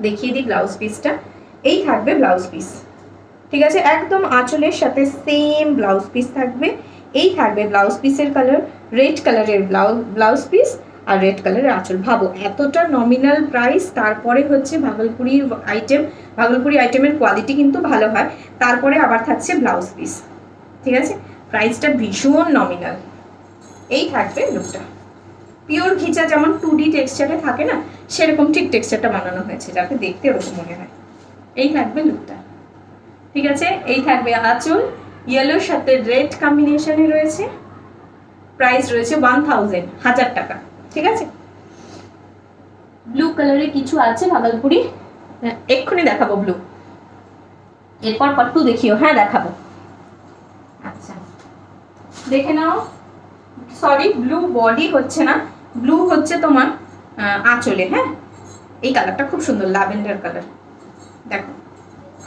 দেখিয়ে দিই ব্লাউজ পিসটা। এই থাকবে ব্লাউজ পিস, ঠিক আছে, একদম আঁচলের সাথে সেম ব্লাউজ পিস থাকবে। এই থাকবে ব্লাউজ পিসের কালার, রেড কালারের ব্লাউজ পিস আর রেড কালারের আঁচল। ভাবো এতটা নমিনাল প্রাইস, তারপরে হচ্ছে ভাগলপুরির আইটেম, ভাগলপুরি আইটেমের কোয়ালিটি কিন্তু ভালো হয়, তারপরে আবার থাকছে ব্লাউজ পিস, ঠিক আছে। প্রাইসটা ভীষণ নমিনাল। এই থাকবে লুকটা, পিওর ঘিচা যেমন 2D টেক্সচারে থাকে না, সেরকম ঠিক টেক্সচারটা বানানো হয়েছে যাতে দেখতে ওরকম মনে হয়। এই থাকবে লুকটা, ঠিক আছে। এই থাকবে আঁচল, ইয়েলোর সাথে রেড কম্বিনেশনে রয়েছে, প্রাইস রয়েছে 1000 টাকা, ঠিক আছে। ব্লু কালারের কিছু আছে ভাগলপুরি, এক্ষুনি দেখাবো ব্লু, এরপর পাট্টু দেখিও, হ্যাঁ দেখাবো। আচ্ছা দেখে নাও, সরি ব্লু বডি হচ্ছে না, ব্লু হচ্ছে তোমার আঁচলে, হ্যাঁ। এই কালারটা খুব সুন্দর, ল্যাভেন্ডার কালার, দেখো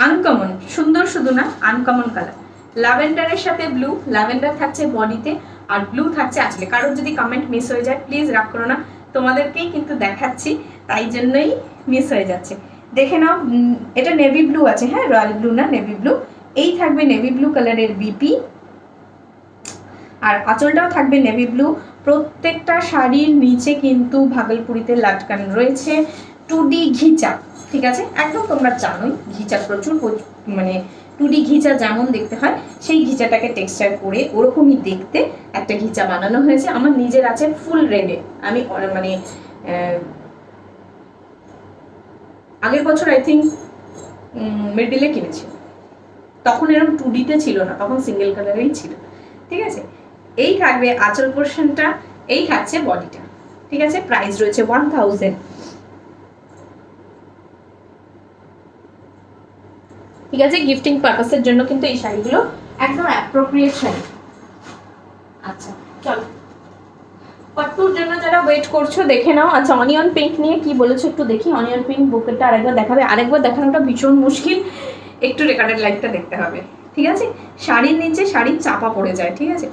আনকমন, সুন্দর শুধু না আনকমন কালার। ল্যাভেন্ডারের সাথে ব্লু, ল্যাভেন্ডার থাকছে বডিতে আর ব্লু থাকছে আঁচলে। কারোর যদি কমেন্ট মিস হয়ে যায় প্লিজ রাগ করো না, তোমাদেরকেই কিন্তু দেখাচ্ছি তাই জন্যই মিস হয়ে যাচ্ছে। দেখে নাও, এটা নেভি ব্লু আছে, হ্যাঁ রয়্যাল ব্লু না, নেভি ব্লু। এই থাকবে নেভি ব্লু কালারের বিপি, আর আঁচলটাও থাকবে নেভি ব্লু। প্রত্যেকটা শাড়ির নিচে কিন্তু ভাগলপুরিতে লাটকান রয়েছে 2D ঘিচা, ঠিক আছে? একদম তোমরা জানোই ঘিচা প্রচুর মানে 2D ঘিচা যেমন দেখতে হয় সেই ঘিচাটাকে টেক্সচার করে ওরকমই দেখতে একটা ঘিচা বানানো হয়েছে। আমার নিজের আছে ফুল রেডে, আমি মানে আগের বছর আই থিঙ্ক মিডিলে কিনেছি, তখন এরকম 2Dতে ছিল না, তখন সিঙ্গেল কালারেই ছিল, ঠিক আছে? এই থাকবে আঁচল পোর্শনটা, এই থাকছে বডিটা, ঠিক আছে? প্রাইস রয়েছে 1000, ঠিক আছে? গিফটিং পারপাসের জন্য কিন্তু এই শাড়িগুলো একদম অ্যাপ্রোপ্রিয়েট শাড়ি। আচ্ছা চলো, পাট্টুর জন্য যারা ওয়েট করছো দেখে নাও। আচ্ছা অনিয়ন পিঙ্ক নিয়ে কি বলেছো একটু দেখি। অনিয়ন পিঙ্ক বুকেটটা আরেকবার দেখাবে? আরেকবার দেখানোটা ভীষণ মুশকিল, একটু রেকর্ডেড লাইটটা দেখতে হবে, ঠিক আছে? শাড়ির নিচে শাড়ির চাপা পড়ে যায়, ঠিক আছে?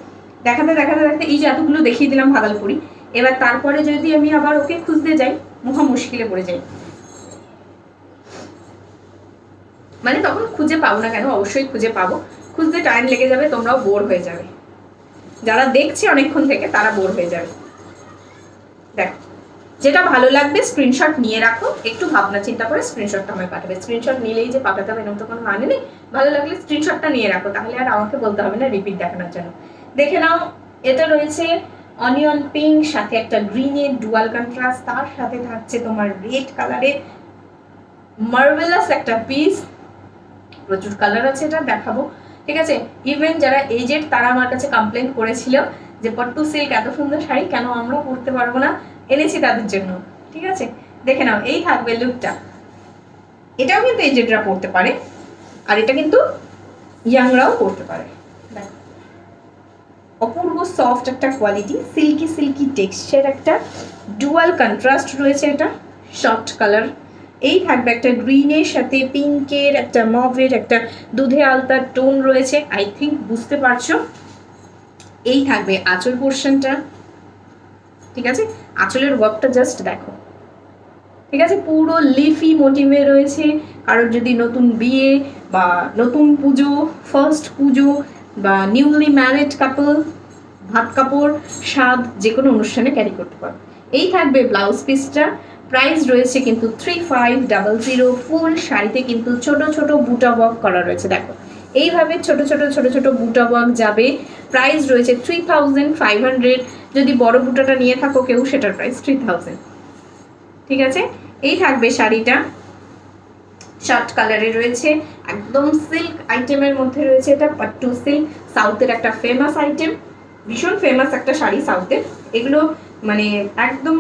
দেখাতে দেখাতে দেখাতে এই যে এতগুলো দেখিয়ে দিলাম ভাগলপুরি, এবার তারপরে যদি আমি আবার ওকে খুঁজতে যাই মহা মুশকিলে পড়ে যাই, মানে তখন খুঁজে পাবো না কেন, অবশ্যই খুঁজে পাবো, খুঁজতে টাইম লেগে যাবে, তোমরাও বোর হয়ে যাবে, যারা দেখছে অনেকক্ষণ থেকে তারা বোর হয়ে যাবে। দেখো যেটা ভালো লাগবে স্ক্রিনশট নিয়ে রাখো, একটু ভাবনা চিন্তা করে স্ক্রিনশটটা আমায় পাঠাবে। স্ক্রিনশট নিলেই যে পাঠাতে হবে এরকম তো কোনো মানে নেই, ভালো লাগলে স্ক্রিনশটটা নিয়ে রাখো, তাহলে আর আমাকে বলতে হবে না রিপিট দেখানোর জন্য। দেখে নাও, এটা রয়েছে অনিয়ন পিঙ্ক, সাথে একটা গ্রিনের ডুয়াল কন্ট্রাস্ট, তার সাথে থাকছে তোমার রেড কালারে মার্ভেলাস একটা পিস, প্রচুর কালার আছে, এটা দেখাবো, ঠিক আছে? ইভেন যারা এজেড তারা আমার কাছে কমপ্লেন করেছিল যে পট্টু সিল্ক এত সুন্দর শাড়ি কেন আমরা পরতে পারবো না, এনেছি তাদের জন্য, ঠিক আছে? দেখে নাও, এই থাকবে লুকটা। এটাও কিন্তু এজেডরা পরতে পারে, আর এটা কিন্তু ইয়াংরাও পরতে পারে। দেখো অপূর্ব সফট একটা কোয়ালিটি, সিল্কি সিল্কি টেক্সচার, একটা ডুয়াল কন্ট্রাস্ট রয়েছে, এটা সফট কালার। এই থাকবে একটা গ্রিনের সাথে পিঙ্কের, একটা মভের, একটা দুধে আলতার টোন রয়েছে, আই থিঙ্ক বুঝতে পারছো। এই থাকবে আঁচল পোর্শনটা, ঠিক আছে? আঁচলের ওয়ার্কটা জাস্ট দেখো, ঠিক আছে? পুরো লিফি মোটিভে রয়েছে। কারোর যদি নতুন বিয়ে বা নতুন পুজো, ফার্স্ট পুজো বা নিউলি ম্যারিড কাপল, ভাত কাপড় স্বাদ যে কোনো অনুষ্ঠানে ক্যারি করতে পারো। এই থাকবে ব্লাউজ পিসটা, প্রাইস রয়েছে কিন্তু 3500। ফুল শাড়িতে কিন্তু ছোট ছোট বুটা ওয়ার্ক করা রয়েছে, দেখো এইভাবে ছোট ছোট ছোট ছোট বুটা ওয়ার্ক যাবে। প্রাইস রয়েছে 3500, যদি বড় বুটাটা নিয়ে থাকো কেউ সেটার প্রাইস 3000, ঠিক আছে? এই থাকবে শাড়িটা, শার্ট কালারে রয়েছে, একদম সিল্ক আইটেমের মধ্যে রয়েছে, এটা পাট্টু সিল্ক, সাউথের একটা ফেমাস আইটেম, ভীষণ ফেমাস একটা শাড়ি সাউথের। এগুলো মানে একদম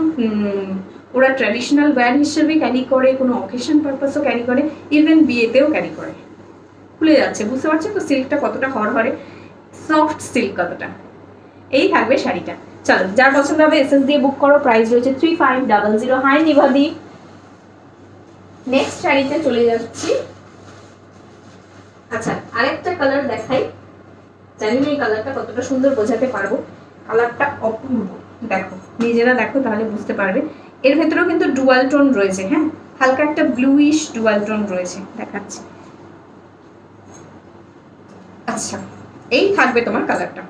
ওরা ট্র্যাডিশনাল ওয়্যার হিসেবে ক্যারি করে, কোনো অকেশন পারপাসও ক্যারি করে, ইভেন বিয়েতেও ক্যারি করে। খুলে যাচ্ছে, বুঝতে পারছো তো সিল্কটা কতটা হরহরে, সফট সিল্ক কতটা। এই থাকবে শাড়িটা। চলো যার পছন্দ হবে এসএস দিয়ে বুক করো, প্রাইস রয়েছে 3500। হাই নিভাদি। নেক্সট শাড়িতে চলে যাচ্ছি। আচ্ছা আরেকটা কালার দেখাই, জানি না এই কালারটা কতটা সুন্দর বোঝাতে পারবো, কালারটা অপূর্ব, দেখো নিজেরা দেখো তাহলে বুঝতে পারবে। এর ভেতরেও কিন্তু ডুয়াল টোন রয়েছে, হ্যাঁ হালকা একটা ব্লুইশ ডুয়াল টোন রয়েছে, দেখাচ্ছি। আচ্ছা এই থাকবে তোমার কালারটা।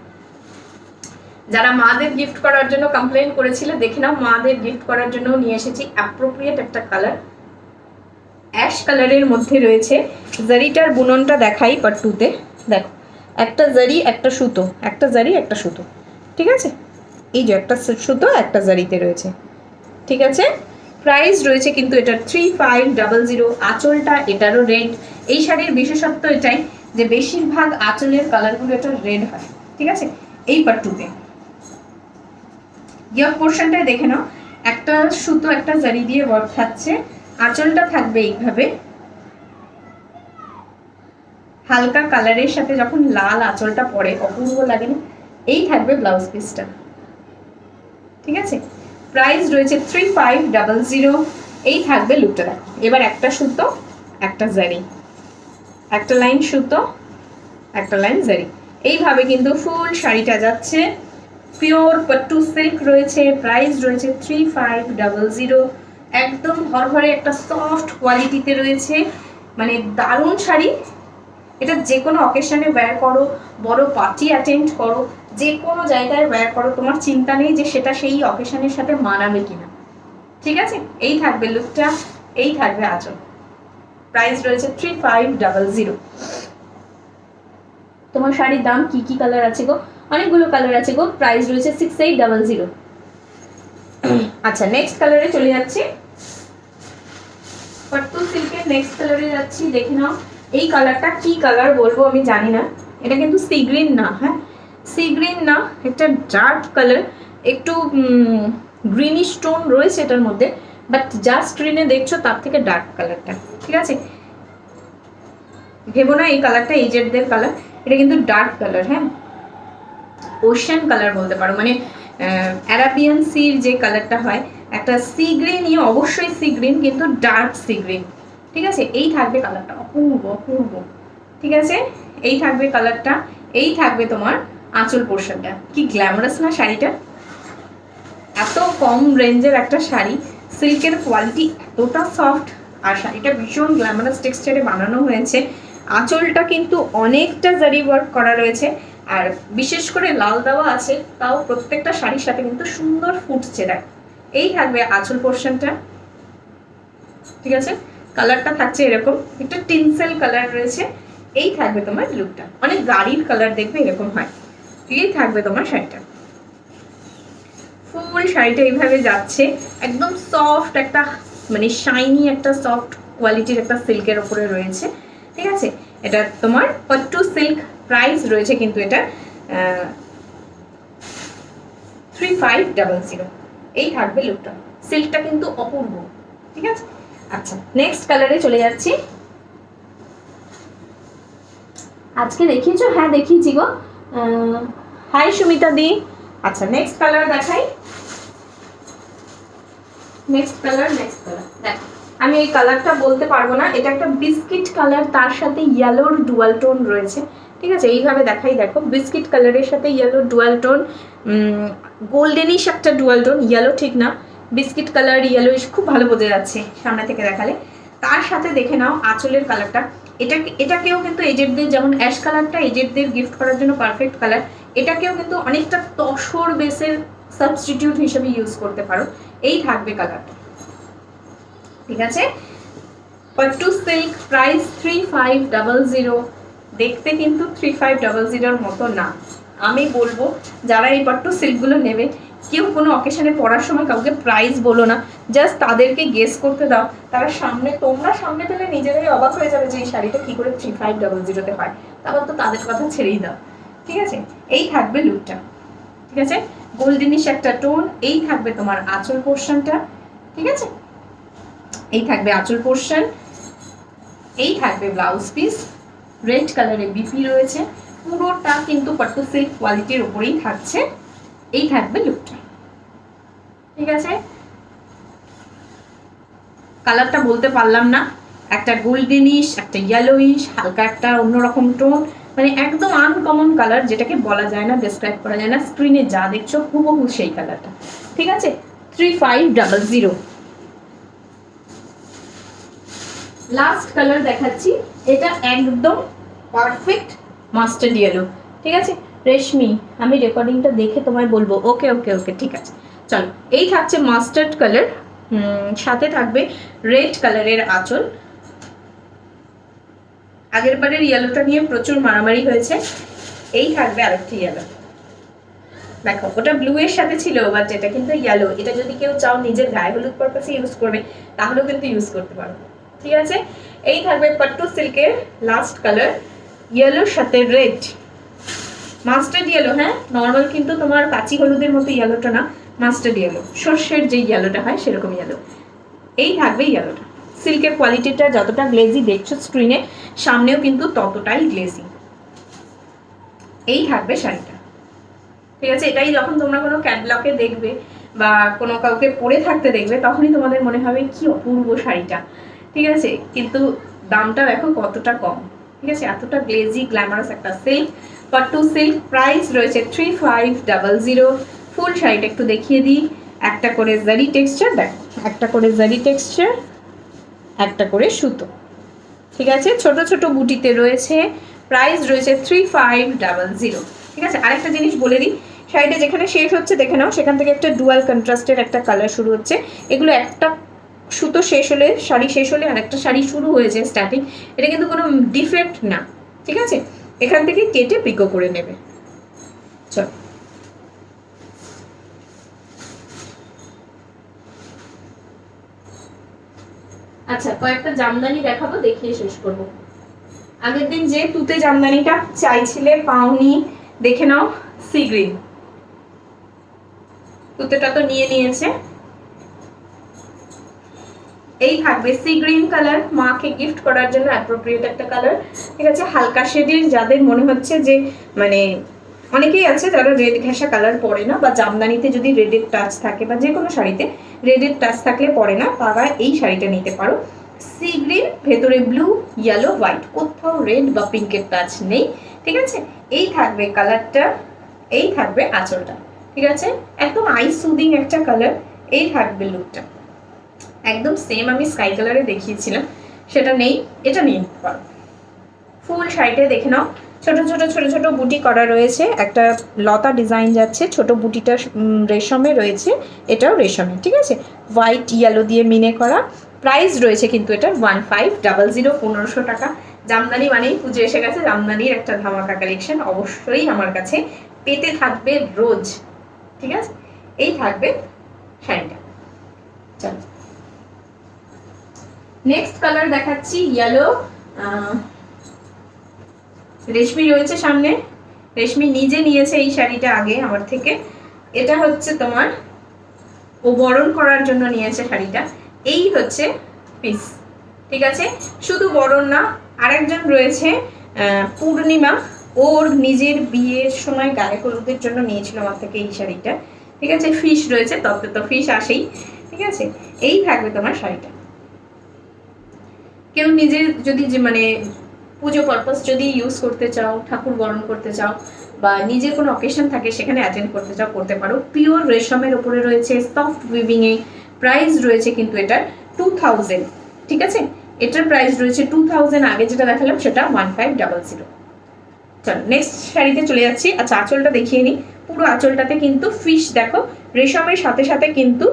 যারা মাদের গিফট করার জন্য কমপ্লেন করেছিল, দেখে নাও মাদের গিফট করার জন্য নিয়ে এসেছি অ্যাপ্রোপ্রিয়েট একটা কালার, অ্যাশ কালারের মধ্যে রয়েছে। জারিটার বুননটা দেখাই পাট্টুতে, দেখো একটা জারি একটা সুতো, একটা জারি একটা সুতো, ঠিক আছে? এই যে একটা সুতো একটা জারিতে রয়েছে, ঠিক আছে? প্রাইস রয়েছে কিন্তু এটা 3500। আঁচলটা এটারও রেড। এই শাড়ির বিশেষত্ব এটাই যে বেশিরভাগ আঁচলের কালারগুলো এটা রেড হয়, ঠিক আছে? এই পাট্টুতে ইয়ক পোর্শনটাই দেখে নাও, একটা সুতো একটা জারি দিয়ে ওয়ার্ক থাকছে, আঁচলটা থাকবে এইভাবে হালকা কালারের সাথে, যখন লাল আঁচলটা পরে অপূর্ব লাগে না। এই থাকবে ব্লাউজ পিসটা, ঠিক আছে? প্রাইস রয়েছে 3500। এই থাকবে লুকটা, দেখো এবার একটা সুতো একটা জারি, একটা লাইন সুতো একটা লাইন জারি, এইভাবে কিন্তু ফুল শাড়িটা যাচ্ছে। পিওর পাট্টু সিল্ক রয়েছে, প্রাইস রয়েছে 3500। একদম হরহরে একটা সফট কোয়ালিটিতে রয়েছে, মানে দারুণ শাড়ি, এটা যে কোনো অকেশনে ওয়্যার করো, বড় পার্টি অ্যাটেন্ড করো, যে কোনো জায়গায় ওয়্যার করো, তোমার চিন্তা নেই যে সেটা সেই অকেশনের সাথে মানাবে কিনা। ঠিক আছে, এই থাকবে লুকটা, এই থাকবে আঁচল। প্রাইস রয়েছে 3500। তোমার শাড়ির দাম কি কি কালার আছে গো? অনেকগুলো কালার আছে গো। প্রাইস রয়েছে 6800। আচ্ছা, নেক্সট কালারে চলে যাচ্ছি। পাট্টু সিল্কের নেক্সট কালারে যাচ্ছি, দেখে নাও। এই কালারটা কি কালার বলবো আমি জানি না। এটা কিন্তু সি গ্রিন না, হ্যাঁ সি গ্রিন না, একটা ডার্ক কালার, একটু গ্রিনিশ টোন রয়েছে এটার মধ্যে, বাট যা স্ক্রিনে দেখছো তার থেকে ডার্ক কালারটা। ঠিক আছে, ভেবো না এই কালারটা এজেডদের কালার, এটা কিন্তু ডার্ক কালার, হ্যাঁ ওশান কালার বলতে পারো, মানে অ্যারাবিয়ান সির যে কালারটা হয়, একটা সি গ্রিনই, অবশ্যই সি গ্রিন, কিন্তু ডার্ক সি গ্রিন। ঠিক আছে, এই থাকবে কালারটা, অপূর্ব অপূর্ব। ঠিক আছে, এই থাকবে কালারটা, এই থাকবে তোমার আঁচল পোর্শনটা। কি গ্ল্যামারাস না শাড়িটা? এত কম রেঞ্জের একটা শাড়ি, সিল্কের কোয়ালিটি এতটা সফট, আর শাড়িটা ভীষণ গ্ল্যামারাস টেক্সচারে বানানো হয়েছে। আঁচলটা কিন্তু অনেকটা জারি ওয়ার্ক করা রয়েছে, আর বিশেষ করে লাল দেওয়া আছে, তাও প্রত্যেকটা শাড়ির সাথে কিন্তু সুন্দর ফুটছে। দেখ, এই থাকবে আঁচল পোর্শনটা। ঠিক আছে, কালারটা থাকছে এরকম, একটা টিনসেল কালার রয়েছে। এই থাকবে তোমার লুকটা, অনেক গাড়ির কালার দেখবে এরকম হয়। এই থাকবে তোমার শাড়িটা, ফুল শাড়িটা এইভাবে যাচ্ছে, একদম সফট একটা, মানে শাইনি একটা সফট কোয়ালিটির একটা সিল্কের ওপরে রয়েছে। ঠিক আছে, এটা তোমার পাট্টু সিল্ক। প্রাইস রয়েছে কিন্তু এটা 3500। এই থাকবে লুকটা, সিল্কটা কিন্তু অপূর্ব। ঠিক আছে, আচ্ছা নেক্সট কালারে চলে যাচ্ছি। আজকে দেখিয়েছো? হ্যাঁ দেখিয়েছি গো। হাই সুমিতা দি। আচ্ছা নেক্সট কালার দেখাই। নেক্সট কালার দেখ, আমি এই কালারটা বলতে পারবো না, এটা একটা বিস্কিট কালার, তার সাথে ইয়েলোর ডুয়াল টোন রয়েছে। ঠিক আছে, এইভাবে দেখাই, দেখো বিস্কিট কালারের সাথে ইয়েলো ডুয়াল টোন, গোল্ডেনিশ একটা ডুয়াল টোন, ইয়েলো ঠিক না, বিস্কিট কালার ইয়েলোইশ, খুব ভালো বোঝা যাচ্ছে সামনে থেকে দেখালে। তার সাথে দেখে নাও আঁচলের কালারটা, এটাকেও কিন্তু এজেডদের, যেমন অ্যাশ কালারটা এজেডদের গিফট করার জন্য পারফেক্ট কালার, এটাকেও কিন্তু অনেকটা তসর বেসের সাবস্টিটিউট হিসেবে ইউজ করতে পারো। এই থাকবে কালারটা। ঠিক আছে, পাট্টু সিল্ক, প্রাইস 3500। দেখতে কিন্তু 3500 মতো না। আমি বলবো যারা এই পাট্টু সিল্কগুলো নেবে, কেউ কোনো অকেশনে পড়ার সময় কাউকে প্রাইস বলো না, জাস্ট তাদেরকে গেস করতে দাও। তারা তোমরা সামনে পেলে নিজেরাই অবাক হয়ে যাবে যে এই শাড়িটা কি করে 3500 হয়। তারপর তো তাদের কথা ছেড়েই দাও। ঠিক আছে, এই থাকবে লুকটা। ঠিক আছে, গোল্ডেনিশ একটা টোন। এই থাকবে তোমার আঁচল পোর্শনটা। ঠিক আছে, এই থাকবে আঁচল পোর্শন, এই থাকবে ব্লাউজ পিস, রেড কালারে বিপি রয়েছে, পুরোটা কিন্তু পাট্টু সিল্ক কোয়ালিটির উপরেই থাকছে। এই থাকবে লুকটা। ঠিক আছে, কালারটা বলতে পারলাম না, একটা গোল্ডেনিশ, একটা ইয়েলোইশ, হালকা একটা অন্যরকম টোন, মানে একদম আনকমন কালার, যেটাকে বলা যায় না, ডেসক্রাইব করা যায় না। স্ক্রিনে যা দেখছো হুবহু সেই কালারটা। ঠিক আছে, 3500। লাস্ট কালার দেখাচ্ছি, এটা একদম পারফেক্ট মাস্টার্ড ইয়েলো। ঠিক আছে রেশমি, আমি রেকর্ডিংটা দেখে তোমায় বলবো। ওকে ওকে ওকে, ঠিক আছে চলো। এই থাকছে মাস্টার্ড কালার, সাথে থাকবে রেড কালারের আঁচল। আগের বারের ইয়েলোটা নিয়ে প্রচুর মারামারি হয়েছে। এই থাকবে আরেকটি ইয়েলো, দেখো ওটা ব্লু এর সাথে ছিল, বাট এটা কিন্তু ইয়েলো। এটা যদি কেউ চাও নিজের গায়ে হলুদ পারপাসে ইউজ করবে, তাহলেও কিন্তু ইউজ করতে পারো। ঠিক আছে, এই থাকবে পাট্টু সিল্কের লাস্ট কালার, ইয়েলোর সাথে রেড, মাস্টার্ড ইয়েলো। হ্যাঁ, নর্মাল কিন্তু তোমার কাঁচি হলুদের মতো ইয়েলোটা না, মাস্টার্ড ইয়েলো, সর্ষের যে ইয়েলোটা হয় সেরকম ইয়েলো। এই থাকবে ইয়েলোটা। সিল্কের কোয়ালিটিটা যতটা গ্লেজি দেখছো স্ক্রিনে, সামনেও কিন্তু ততটাই গ্লেজি। এই থাকবে শাড়িটা। ঠিক আছে, এটাই যখন তোমরা কোনো ক্যাটলগে দেখবে বা কোনো কাউকে পরে থাকতে দেখবে, তখনই তোমাদের মনে হবে কি অপূর্ব শাড়িটা। ঠিক আছে, কিন্তু দামটা দেখো কতটা কম। ঠিক আছে, এতটা গ্লেজি গ্ল্যামারাস একটা সিল্ক, পাট্টু সিল্ক। প্রাইস রয়েছে 3500। ফুল শাড়িটা একটু দেখিয়ে দিই। একটা করে জারি টেক্সচার, দেখো একটা করে জারি টেক্সচার, একটা করে সুতো। ঠিক আছে, ছোট ছোট বুটিতে রয়েছে, প্রাইস রয়েছে 3500। ঠিক আছে, আরেকটা জিনিস বলে দিই, শাড়িটা যেখানে শেষ হচ্ছে দেখে নাও, সেখান থেকে একটা ডুয়াল কন্ট্রাস্টের একটা কালার শুরু হচ্ছে। এগুলো একটা সুতো শেষ হলে, শাড়ি শেষ হলে আরেকটা শাড়ি শুরু হয়েছে স্টার্টিং, এটা কিন্তু কোনো ডিফেক্ট না। ঠিক আছে, এখান থেকে কেটে পিকো করে নেবে। চল, আচ্ছা কয়েকটা জামদানি দেখাবো, দেখিয়ে শেষ করব। আগের দিন যে তুতে জামদানিটা চাইছিলে পাওনি, দেখে নাও, সি গ্রিন। তুতেটা তো নিয়ে নিয়েছে, এই থাকবে সি গ্রিন কালার, মাকে গিফট করার জন্য অ্যাপ্রোপ্রিয়েট একটা কালার। ঠিক আছে, হালকা শেডের, যাদের মনে হচ্ছে যে মানে অনেকেই আছে যারা রেড ঘেঁষা কালার পরে না, বা জামদানিতে যদি রেডের টাচ থাকে বা যে কোনো শাড়িতে রেডের টাচ থাকলে পরে না, তারা এই শাড়িটা নিতে পারো। সি গ্রিন, ভেতরে ব্লু, ইয়েলো, হোয়াইট, কোথাও রেড বা পিঙ্কের টাচ নেই। ঠিক আছে, এই থাকবে কালারটা, এই থাকবে আঁচলটা। ঠিক আছে, একদম আই সুদিং একটা কালার। এই থাকবে লুকটা, একদম সেম আমি স্কাই কালারে দেখিয়েছিলাম, সেটা নেই, এটা নিয়ে নিতে পারো। ফুল শাড়িটা দেখে নাও, ছোট ছোট ছোট ছোট বুটি করা রয়েছে, একটা লতা ডিজাইন যাচ্ছে, ছোট বুটিটা রেশমে রয়েছে, এটাও রেশমে। ঠিক আছে, হোয়াইট ইয়েলো দিয়ে মিনে করা। প্রাইস রয়েছে কিন্তু এটার 1500, 1500 টাকা। জামদানি মানেই পুজো এসে গেছে, জামদানির একটা ধামাকা কালেকশন অবশ্যই আমার কাছে পেতে থাকবে রোজ। ঠিক আছে, এই থাকবে শাড়িটা। চলো নেক্সট কালার দেখাচ্ছি, ইয়েলো। রেশমি রয়েছে সামনে, রেশমি নিজে নিয়েছে এই শাড়িটা আগে আমার থেকে। এটা হচ্ছে তোমার, ও বরণ করার জন্য নিয়েছে শাড়িটা। এই হচ্ছে পিস। ঠিক আছে, শুধু বরণ না, আরেকজন রয়েছে পূর্ণিমা, ওর নিজের বিয়ের সময় গায়ে হলুদের জন্য নিয়েছিল আমার থেকে এই শাড়িটা। ঠিক আছে, ফিশ রয়েছে, তবে তো ফিশ আসেই। ঠিক আছে, এই থাকবে তোমার শাড়িটা। কেউ নিজের যদি মানে পুজো পারপাস যদি ইউজ করতে চাও, ঠাকুর বরণ করতে চাও, বা নিজের কোনো অকেশন থাকে সেখানে অ্যাটেন্ড করতে চাও, করতে পারো। পিওর রেশমের উপরে রয়েছে, সফট উইভিং এ। প্রাইস রয়েছে কিন্তু এটার 2000। ঠিক আছে, এটার প্রাইস রয়েছে 2000, আগে যেটা দেখালাম সেটা 1500। চলো নেক্সট শাড়িতে চলে যাচ্ছি। আচ্ছা, আঁচলটা দেখিয়ে নিই। পুরো আঁচলটাতে কিন্তু ফিশ দেখো, রেশমের সাথে সাথে কিন্তু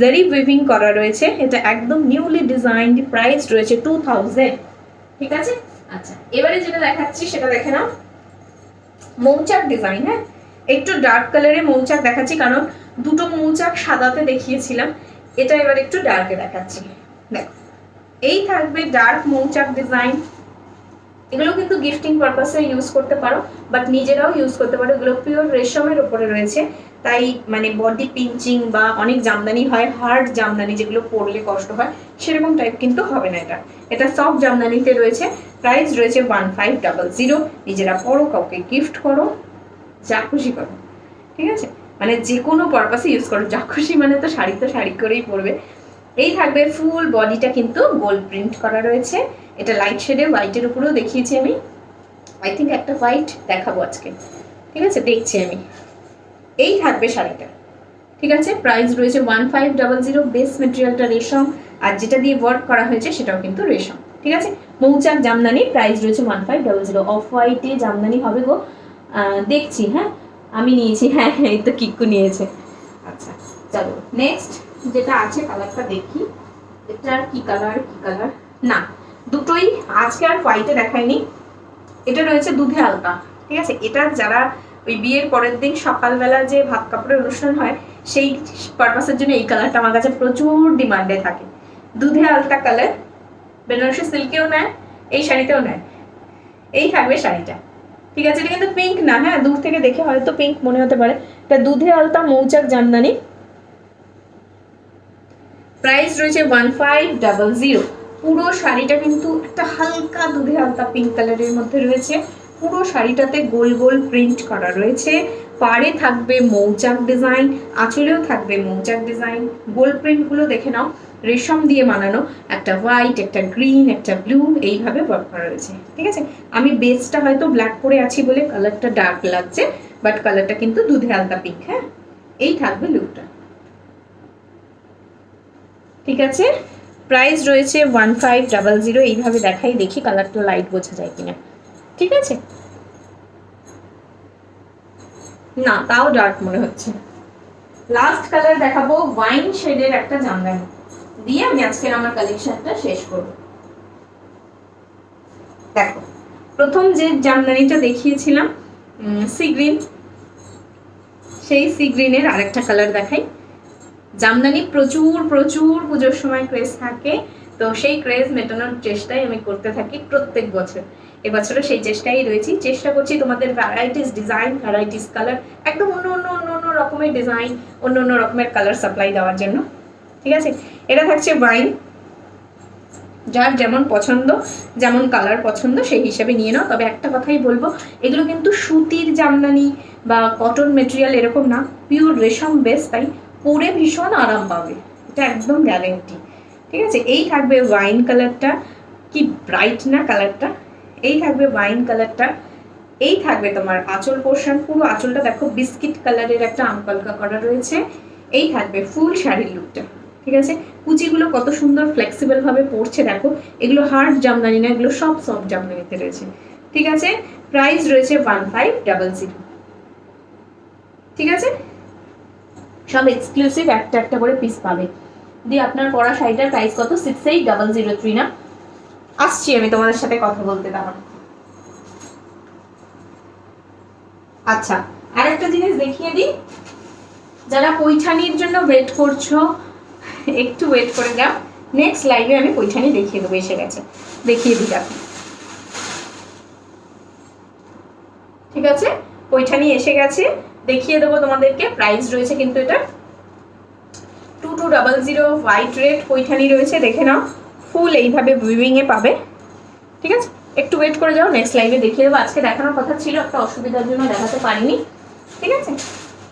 জারি উইভিং করা রয়েছে, এটা একদম নিউলি ডিজাইনড। প্রাইস রয়েছে 2000। ঠিক আছে, আচ্ছা এবারে যেটা দেখাচ্ছি সেটা দেখে নাও, মৌচাক ডিজাইন। হ্যাঁ, একটু ডার্ক কালারে মৌচাক দেখাচ্ছি, কারণ দুটো মৌচাক সাদাতে দেখিয়েছিলাম, এটা এবার একটু ডার্কে দেখাচ্ছি। দেখো, এই থাকবে ডার্ক মৌচাক ডিজাইন। এগুলো কিন্তু গিফটিং পারপাসে ইউজ করতে পারো, বাট নিজেরাও ইউজ করতে পারো। এগুলো পিওর রেশমের উপরে রয়েছে, তাই মানে বডি পিঞ্চিং বা অনেক জামদানি হয় হার্ড জামদানি, যেগুলো পরলে কষ্ট হয়, সেরকম টাইপ কিন্তু হবে না। এটা সফট জামদানিতে রয়েছে। প্রাইস রয়েছে 1500। নিজেরা পরো, কাউকে গিফট করো, যা খুশি করো। ঠিক আছে, মানে যে কোনো পারপাসে ইউজ করো, যা খুশি মানে তো শাড়ি করেই পরবে। এই থাকবে ফুল বডিটা কিন্তু গোল্ড প্রিন্ট করা রয়েছে। এটা লাইট শেডে, হোয়াইটের উপরেও দেখিয়েছি আমি, আই থিঙ্ক একটা হোয়াইট দেখাবো আজকে। ঠিক আছে, দেখছি আমি। এই থাকবে শাড়িটা। ঠিক আছে, প্রাইস রয়েছে 1500। বেস মেটেরিয়ালটা রেশম, আর যেটা দিয়ে ওয়ার্ক করা হয়েছে সেটাও কিন্তু রেশম। ঠিক আছে, মৌচাক জামদানি, প্রাইস রয়েছে 1500। অফ হোয়াইটে জামদানি হবে গো, দেখছি। হ্যাঁ, আমি নিয়েছি, হ্যাঁ এই তো কিক্কু নিয়েছে। আচ্ছা চলো নেক্সট যেটা আছে কালারটা দেখি। এটা কি কালার, কি কালার না, দুটোই আজকে আর হোয়াইটে দেখাইনি। এটা রয়েছে দুধে আলতা। ঠিক আছে, এটা যারা ওই বিয়ের পরের দিন সকালবেলা যে ভাত কাপড়ের অনুষ্ঠান হয়, সেই পারপাসের জন্য এই কালারটা আমার কাছে প্রচুর ডিমান্ডে থাকে। দুধে আলতা কালার, বেনারসি সিল্কেও নেয়, এই শাড়িতেও নেয়। এই থাকবে শাড়িটা। ঠিক আছে, এটা কিন্তু পিঙ্ক না, হ্যাঁ দূর থেকে দেখে হয়তো পিঙ্ক মনে হতে পারে। এটা দুধে আলতা মৌচাক জামদানি। প্রাইস রয়েছে 1500। পুরো শাড়িটা কিন্তু একটা হালকা দুধে আলতা পিঙ্ক কালারের মধ্যে রয়েছে। পুরো শাড়িটাতে গোল গোল প্রিন্ট করা রয়েছে, পাড়ে থাকবে মৌচাক ডিজাইন, আঁচলেও থাকবে মৌচাক ডিজাইন। গোল প্রিন্টগুলো দেখে নাও, রেশম দিয়ে বানানো, একটা হোয়াইট, একটা গ্রিন, একটা ব্লু, এইভাবে ওয়ার্ক করা রয়েছে। ঠিক আছে, আমি বেসটা হয়তো ব্ল্যাক পরে আছি বলে কালারটা ডার্ক লাগছে, বাট কালারটা কিন্তু দুধে আলতা পিঙ্ক। হ্যাঁ, এই থাকবে লুকটা। ঠিক আছে, প্রাইস রয়েছে 1500। এইভাবে দেখাই, দেখি কালারটা লাইট বোঝা যায় কিনা। ঠিক আছে, না তাও ডার্ক মনে হচ্ছে। লাস্ট কালার দেখাবো ওয়াইন শেডের একটা জামদানি দিয়ে আমি আজকের আমার কালেকশনটা শেষ করব। দেখো প্রথম যে জামদানিটা দেখিয়েছিলাম সি গ্রিন, সেই সি গ্রিনের আরেকটা কালার দেখাই। জামদানি প্রচুর প্রচুর পুজোর সময় ক্রেজ থাকে, তো সেই ক্রেজ মেটানোর চেষ্টাই আমি করতে থাকি প্রত্যেক বছর। এবছরও সেই চেষ্টাই রয়েছি, চেষ্টা করছি তোমাদের ভ্যারাইটিস ডিজাইন, ভ্যারাইটিস কালার, একদম অন্য অন্য অন্য অন্য রকমের ডিজাইন, অন্য অন্য রকমের কালার সাপ্লাই দেওয়ার জন্য। ঠিক আছে, এটা থাকছে ওয়াইন, যার যেমন পছন্দ, যেমন কালার পছন্দ সেই হিসাবে নিয়ে নাও। তবে একটা কথাই বলবো, এগুলো কিন্তু সুতির জামদানি বা কটন মেটেরিয়াল এরকম না, পিওর রেশম বেস, তাই পরে ভীষণ আরাম পাবে, এটা একদম গ্যারেন্টি। ঠিক আছে, এই থাকবে ওয়াইন কালারটা, কি ব্রাইট না কালারটা, এই থাকবে ওয়াইন কালারটা। এই থাকবে তোমার আঁচল পোর্শন, পুরো আঁচলটা দেখো বিস্কিট কালারের একটা আমপালকা করা রয়েছে। এই থাকবে ফুল শাড়ির লুকটা। ঠিক আছে, কুচিগুলো কত সুন্দর ফ্লেক্সিবল ভাবে পড়ছে দেখো, এগুলো হার্ড জামদানি না, এগুলো সব সফট জামদানিতে রয়েছে। ঠিক আছে, প্রাইস রয়েছে 1500। ঠিক আছে, সব এক্সক্লুসিভ একটা একটা করে পিস পাবে। দিয়ে আপনার পরা শাড়িটার প্রাইস কত? 68003 না? আসছি আমি তোমাদের সাথে কথা বলতে দাঁড়ান। আচ্ছা, আর একটা জিনিস দেখিয়ে দিই, যারা পৈঠানির জন্য ওয়েট করছো একটু ওয়েট করে যাও, নেক্সট লাইভে আমি পৈঠানি দেখিয়ে দেবো, এসে গেছে, দেখিয়ে দিই আপনি। ঠিক আছে, পৈঠানি এসে গেছে, দেখিয়ে দেবো তোমাদেরকে। প্রাইস রয়েছে কিন্তু এটা 2200, হোয়াইট রেড পৈঠানি রয়েছে, দেখে নাও, ফুল এইভাবে উইভিং এ পাবে। ঠিক আছে, একটু ওয়েট করে যাও, নেক্সট লাইভে দেখিয়ে দেবো। আজকে দেখানোর কথা ছিল, একটা অসুবিধার জন্য দেখাতে পারিনি। ঠিক আছে,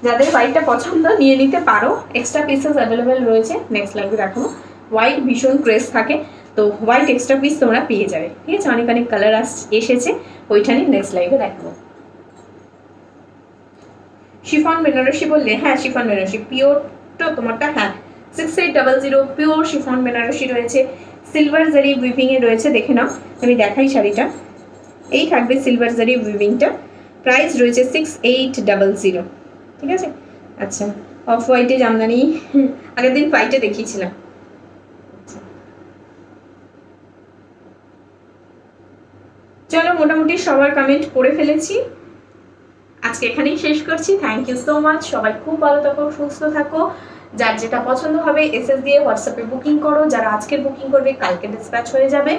যাদের হোয়াইটটা পছন্দ নিয়ে নিতে পারো, এক্সট্রা পিসেস অ্যাভেলেবেল রয়েছে, নেক্সট লাইভে দেখাবো। হোয়াইট ভীষণ ক্রেজ থাকে, তো হোয়াইট এক্সট্রা পিস তোমরা পেয়ে যাবে। ঠিক আছে, অনেক অনেক কালার এসেছে, ওইখানে নেক্সট লাইভে দেখাবো। শিফন বেনারসি বললে, হ্যাঁ শিফন বেনারসি পিওরটা তোমারটা, হ্যাঁ 6800 পিওর শিফন বেনারসি রয়েছে, সিলভার জারি উইভিং এ রয়েছে, দেখে নাও, আমি দেখাই শাড়িটা। এই থাকবে সিলভার জারি উইভিংটা, প্রাইস রয়েছে 6800। ঠিক আছে, আচ্ছা অফ হোয়াইটে জামদানি আগের দিন হোয়াইটে দেখিয়েছিলাম। চলো মোটামুটি সবার কমেন্ট পড়ে ফেলেছি, আজকে এখানেই শেষ করছি। থ্যাংক ইউ সো মাচ, সবাই খুব ভালো থাকো, সুস্থ থাকো। যার যেটা পছন্দ হবে এসএস দিয়ে হোয়াটসঅ্যাপে বুকিং করো, যারা আজকে বুকিং করবে কালকে ডিসপ্যাচ হয়ে যাবে,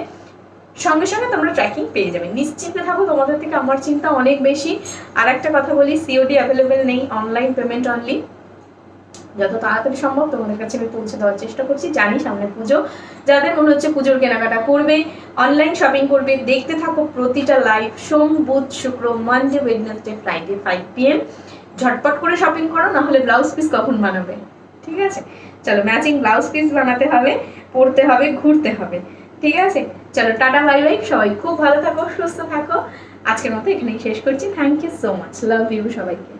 সঙ্গে সঙ্গে তোমরা ট্র্যাকিং পেয়ে যাবে। নিশ্চিন্তে থাকো, তোমাদের থেকে আমার চিন্তা অনেক বেশি। আর একটা কথা বলি, সিওডি অ্যাভেলেবেল নেই, অনলাইন পেমেন্ট অনলি। যত তাড়াতাড়ি সম্ভব তোমাদের কাছে আমি পৌঁছে দেওয়ার চেষ্টা করছি। জানি সামনে পুজো, যাদের মনে হচ্ছে পুজোর কেনাকাটা করবে, অনলাইন শপিং করবে, দেখতে থাকো প্রতিটা লাইভ, সোম বুধ শুক্র মানডে ওয়েডনেসডে ফ্রাইডে 5 PM। ঝটপট করে শপিং করো, নাহলে ব্লাউজ পিস কখন বানাবে? ঠিক আছে, চলো ম্যাচিং ব্লাউজ পিস বানাতে হবে, পরতে হবে, ঘুরতে হবে। ঠিক আছে, চলো টাটা বাই বাই, সবাই খুব ভালো থাকো, সুস্থ থাকো। আজকের মতো এখানেই শেষ করছি। Thank you so much, love you সবাইকে।